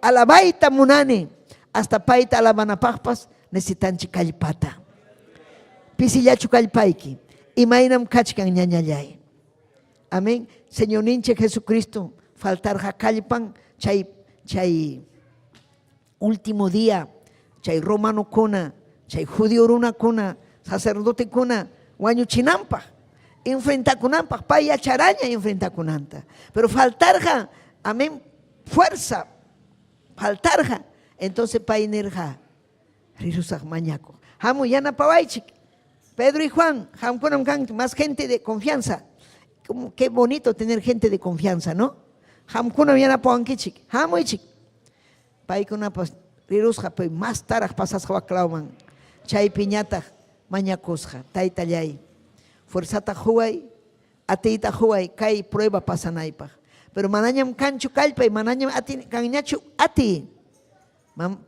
Speaker 7: alabayta munani. Hasta payta alabanapaqpas necesitanchik kallpata. Pisillachu kallpayki. Imaynam kachkan ñañallay. Amén. Señor ninche Jesucristo faltarja kallpan chay último día, chay romano kuna, chay judío runa kuna, sacerdote kuna, wañuchinampa, enfrentakunampa, paya charaña enfrentakunanta. Pero faltarja, amén, fuerza, faltarja. Entonces painerja, rirusak mañaco. Hamu yana pawaichik, Pedro y Juan, hamkunam kan más gente de confianza. Como qué bonito tener gente de confianza, ¿no? Hamkunam yana pawankichik, hamu ichik. Paikuna pas rirusja pe más tarak pasas klauman. Chay piñata mañacosja, taitallay. Fuerzata huay, ateita huay, kay prueba pasanaypa. Pero manañam kanchu kalpa y manañam ati kanñachu ati.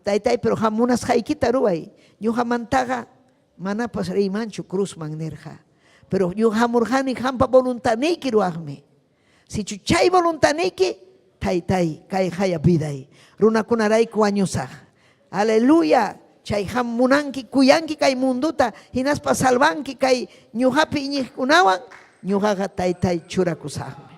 Speaker 7: Taytay pero hamunas haykita ruay. Ñu hamantaga manapas reimanchu cruz magnerja. Pero ñu hamurjani hampa voluntaniki ruagme. Si chuchay voluntaniki, taytay kay haya viday. Runakunarayku añusaj. Aleluya. Chay hamunanki kuyanki kay munduta hinaspa salvanki kay ñuhapi iñikunawan ñuhaga taytay churakusajme.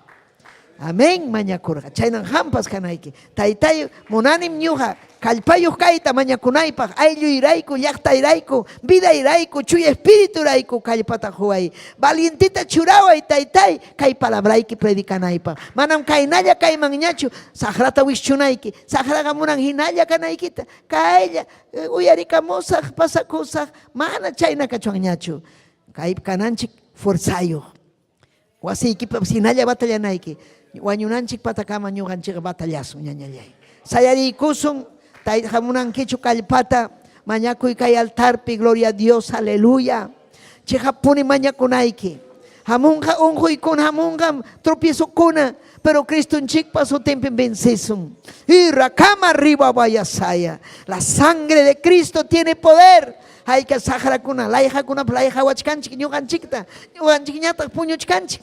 Speaker 7: Amén mañakurqa. Chaynan hampas kanayki. Taytay munanim ñuqa kallpayuq kayta mañakunaypaq aylluyrayku, llaqtayrayku, vidayrayku, chuya espiriturayku kallpata huway. Valientita churaway taytay kay palabrayki predikanaypaq. Manam kaynalla kaymanñachu saqrata wischunayki. Saqraqa munan hinalla kanaykita. Kaylla uyarikamusaq, pasakusaq, mana chayna kachuanñachu. Kay kananchik fuerzayuq. Wasiykipas hinalla batallanayki. Wañunanchik patakama ñuqanchik batallasun ñañallay. Sayarikusun hamunankichu kallpata mañakuy kay altarpi, gloria a Dios, aleluya. Chihapuni mañakunayki. Hamunqa unquykuna, hamunqa tropiezokuna, pero Cristonchikpa sutinpin vencesun. Y rakama arriba vayasaya. La sangre de Cristo tiene poder. Hay que sahrakuna, layjakuna, layjawachkanchik, ñuqanchikta, ñuqanchikñataq puñuchkanchik.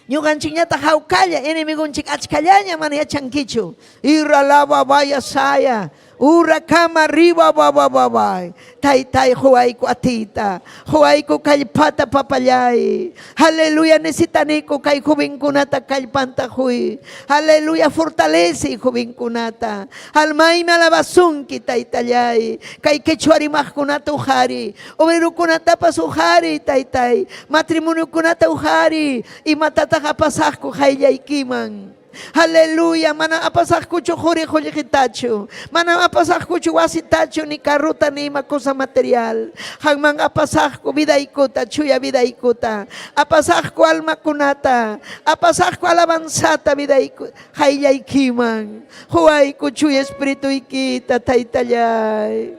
Speaker 7: Ñuqanchikñataq hawkalla, enemigunchik achkallaña mana yachankichu. Irralaba vaya saya. Urakama arriba babababay. Taytay huayku atita. Huayku kallpata papallay. Aleluya necesitaniku kay jovenkunata kallpanta huy. Aleluya fortalece jovenkunata. Almaymi alabasunki taytallay. Kay quechuarimaqkunata uhari. Obrerukunatapas uhari taytay. Matrimoniokunata uhari. Imatataqa pasaqku hayllaykiman. Aleluya, mana apasah kuchu juri jolejitachu. Mana apasah kuchu wasitachu ni carruta ni ima cosa material. Hangman apasah ku vida ikuta, chuya vida ikuta. Apasah ku alma kunata. Apasah ku alabanzata vida ikuta. Hayya ikiman. Huay kuchu espiritu ikita taitayay.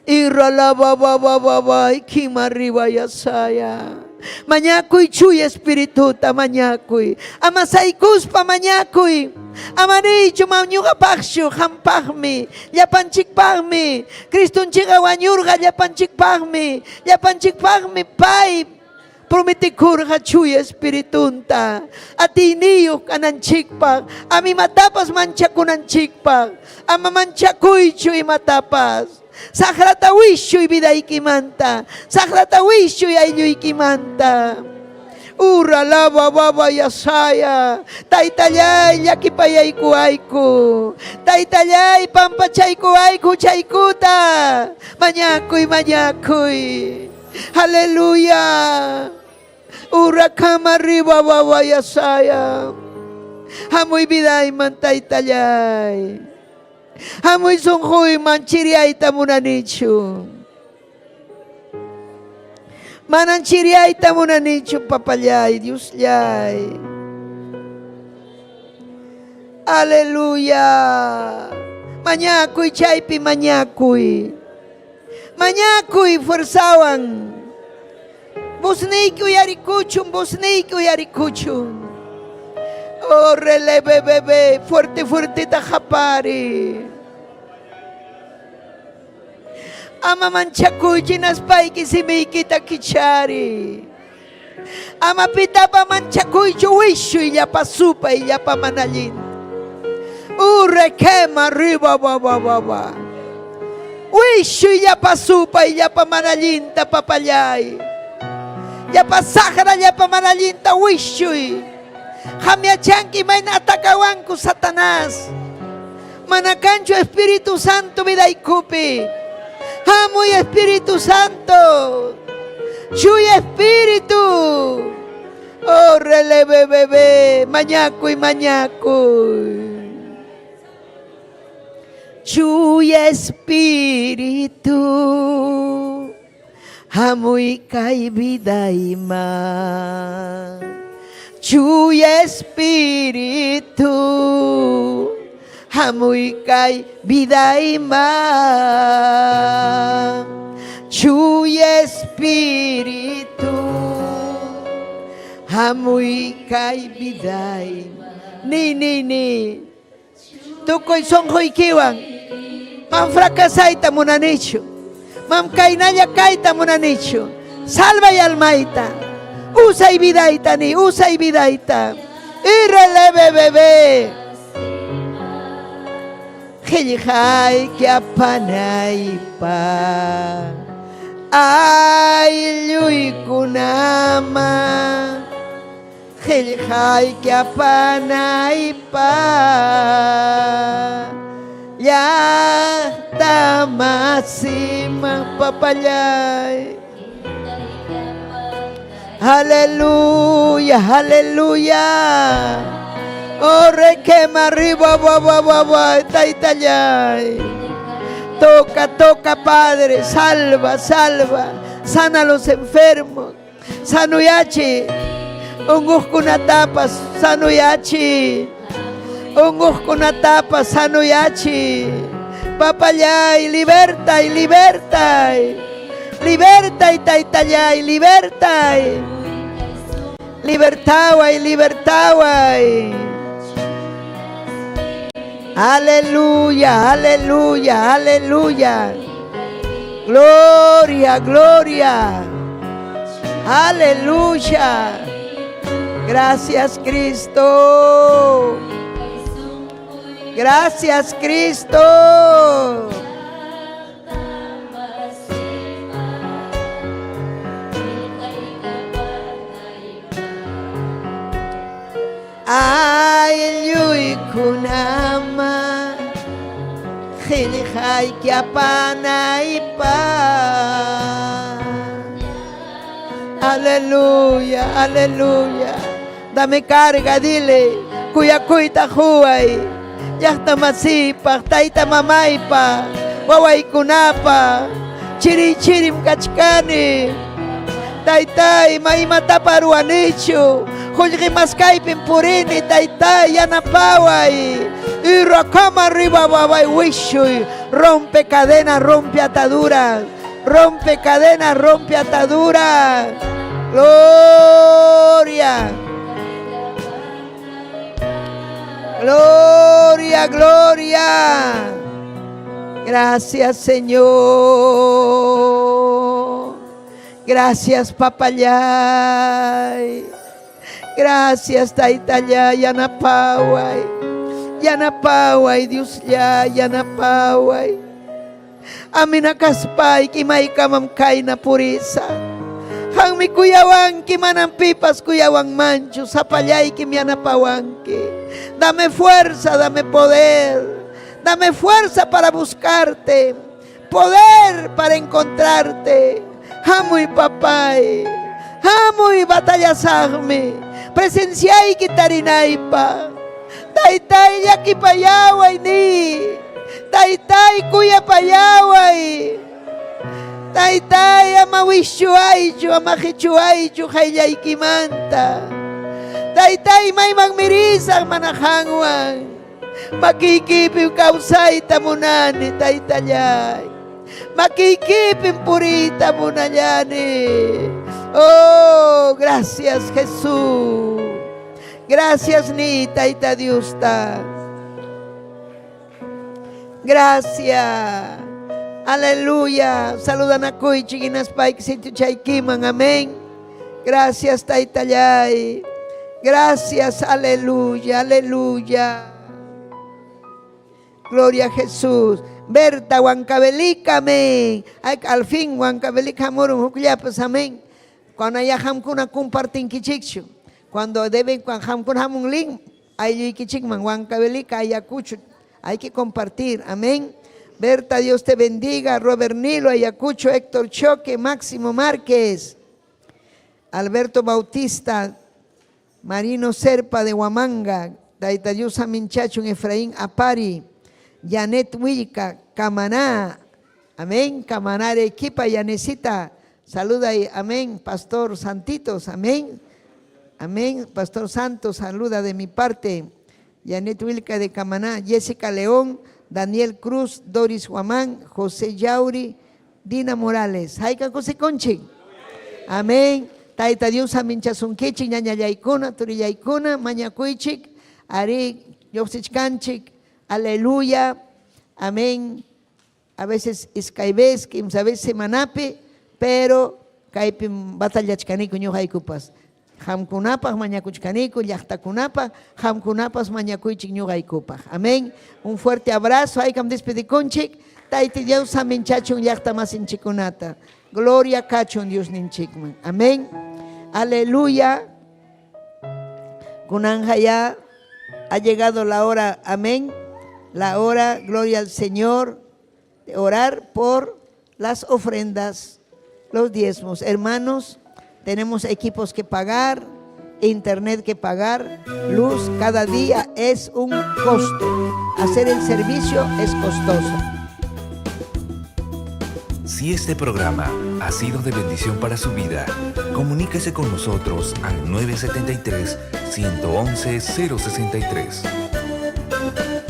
Speaker 7: Irala baba ikima riba yasaya. Manyakuy chuy espirituta manyakuy. Amasay kuspa manyakuy. Amani chumanyuga pakshu hampagmi. Yapanchik pagmi. Kristun chiga wanyurga yapanchik pagmi. Yapanchik pagmi pay. Prometikurga chuy espiritunta. Ati niyuk ananchikpag. Ami matapas manchakunanchikpag. Ama manchakuy chuy matapas. Sagrata wishu y vida ikimanta. Sagrata wishu y ayu ikimanta. Ura lava baba yasaya. Taitayay yakipayay kuayku. Taitayay pampachay kuayku chaykuta. Mañakuy mañakuy. Aleluya. Ura kama riba baba yasaya. Hamuy vida iman taitayay. Hamoy sunghoy manchiriay tamunanichu. Mananchiriay tamunanichu papalyay, Dios yay. Aleluya. Manyakuy chaypi manyakuy. Manyakuy forzawan. Busnikuy arikuchun. Oh, releve, bebé, fuerte, fuerte, tajapari. Ama manchakuy, chinaspay, kisimikita kichari. Ama pitapa manchakuy, chuwishu, y ya pasupa, y ya pa manalin. Requema, arriba, baba. Wishu, y ya pasupa, y ya pa manalin, tapapayay. Ya pa sahara, ya pa manalin, ta wishu. Hamiachanki maina atakawanku Satanás. Manacancho Espíritu Santo vida ikupi. Hamuy Espíritu Santo. Chuy Espíritu. Oh releve bebé. Mañacuy. Chuy Espíritu. Hamuy kay vida ima. Chuy Espíritu, hamuy kay vida ima. Chuy Espíritu, hamuy kay vida ima. Ni. Tukoy songhoy kiwang. Mam fracasay tamunanicho. Mam kainaya kay tamunanicho. Salva y almaita. Usa y vidaita. Y releve bebé. Hijay que apanay pa. Ay luy kunama. Hijay que apanay pa. Ya tamasima papayay. Aleluya. Oh, requema arriba, taitayay. Toca, Padre, salva. Sana a los enfermos. Sanuyachi. Ungus kunatapas, sanuyachi. Ungus kunatapas, sanuyachi. Papayay, liberta. Liberta y taitayay, liberta. Libertaway. Aleluya. Gloria. Aleluya. Gracias, Cristo. Ay, Luy Kunama, Hilihay Kiapanay pa. Aleluya, Dame carga, dile. Cuyacuita juay. Yahta masipa, taita mamaipa. Wawaikunapa. Chiri chirim kachkani. Taytay, maimata paruanichu. Julgi maskaipin purini, taytay, yanapaway. Ira cama arriba, babay, wishui. Rompe cadenas, rompe ataduras. Rompe cadenas, rompe ataduras. Gloria. Gloria, gloria. Gracias, Señor. Gracias, Papayay. Gracias, Taitaya, Yanapaway. Yanapaway, Dios ya, Yanapaway. Aminakaspay, kimaikamam kaina purisa. Hang mi kuyawan, kimanampipas kuyawang mancho, sapayay kimianapawanki. Dame fuerza, dame poder. Dame fuerza para buscarte. Poder para encontrarte. Hamuy papay. Hamuy batallasagme. Presenciay kitarinaypa. Taytay yakipayaway ni. Taytay kuyapayaway. Taytay amawishuaychu, amahichuaychu hayllaykimanta. Taytay may magmirisang manahangwan. Makikipim kausayta munani taytayay. Makikipim purita munayani. Oh, gracias Jesús. Gracias ni tayta Diusta. Gracias. Aleluya. Saludan a kuy chiginas paik situ chaykiman. Amén. Gracias taytayay. Gracias. Aleluya. Aleluya. Gloria a Jesús. Berta Huancavelica, amén. Al fin Huancavelica morum pues amén. Cuando haya hamkuna compartin kichichu. Cuando deben cuando hamkun hamun link, hay kichikman Huancavelica Ayacucho. Hay que compartir, amén. Berta, Dios te bendiga. Robert Nilo, Ayacucho, Héctor Choque, Máximo Márquez, Alberto Bautista, Marino Serpa de Huamanga, Taitayusa Minchachun, Efraín Apari, Janet Wilca, Camaná, amén. Camaná Arequipa, Yanecita, saluda y amén. Pastor Santitos, amén. Amén. Pastor Santos, saluda de mi parte. Janet Wilca de Camaná, Jessica León, Daniel Cruz, Doris Huamán, José Yauri, Dina Morales. Haika José Conchi. Amén. Taita Dios aminchasunkichi, ñaña yaikuna, turi yaikuna, mañakuichik, ari yopsichkanchik. Aleluya. Amén. A veces escaibes, que a veces semanape, pero kaipim batallachkaniku ñuqaykupas. Hamkunapas mañakuchkaniku, llaqtakunapas, hamkunapas mañakuychik ñuqaykupaj. Amén. Un fuerte abrazo. Haykam despedikunchik. Taiti Dios aminchachun llaqta masinchikunata. Gloria kachun Dios ninchikman. Amén. Aleluya. Kunanja ya ha llegado la hora. Amén. La hora, gloria al Señor, de orar por las ofrendas, los diezmos. Hermanos, tenemos equipos que pagar, internet que pagar, luz, cada día es un costo. Hacer el servicio es costoso.
Speaker 1: Si este programa ha sido de bendición para su vida, comuníquese con nosotros al 973-111-063.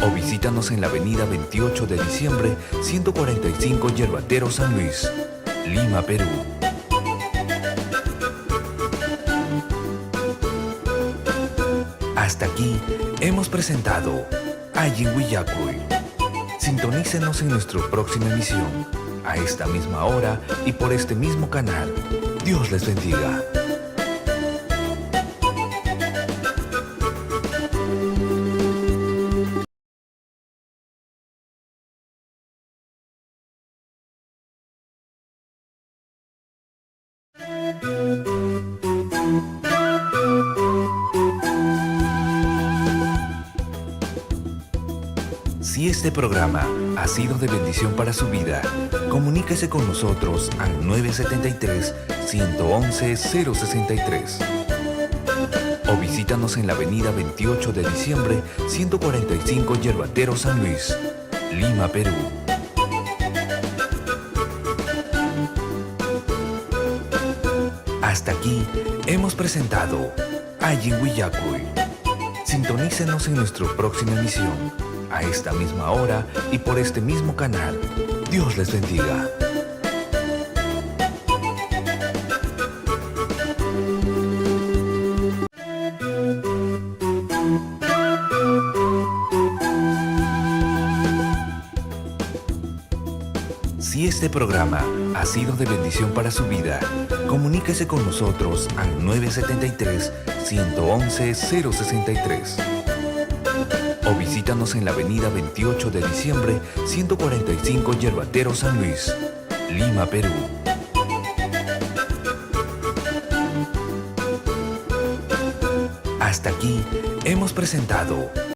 Speaker 1: O visítanos en la avenida 28 de diciembre, 145 Yerbatero, San Luis, Lima, Perú. Hasta aquí hemos presentado Ayin Willacuy. Sintonícenos en nuestra próxima emisión, a esta misma hora y por este mismo canal. Dios les bendiga. Si este programa ha sido de bendición para su vida, comuníquese con nosotros al 973-111-063. O O visítanos en la avenida 28 de diciembre, 145 Yerbatero San Luis, Lima, Perú. Hasta aquí hemos presentado Ayin Willacuy. Sintonícenos en nuestra próxima emisión, a esta misma hora y por este mismo canal. Dios les bendiga. Si este programa ha sido de bendición para su vida, comuníquese con nosotros al 973-111-063 o visítanos en la avenida 28 de diciembre, 145 Yerbatero San Luis, Lima, Perú. Hasta aquí hemos presentado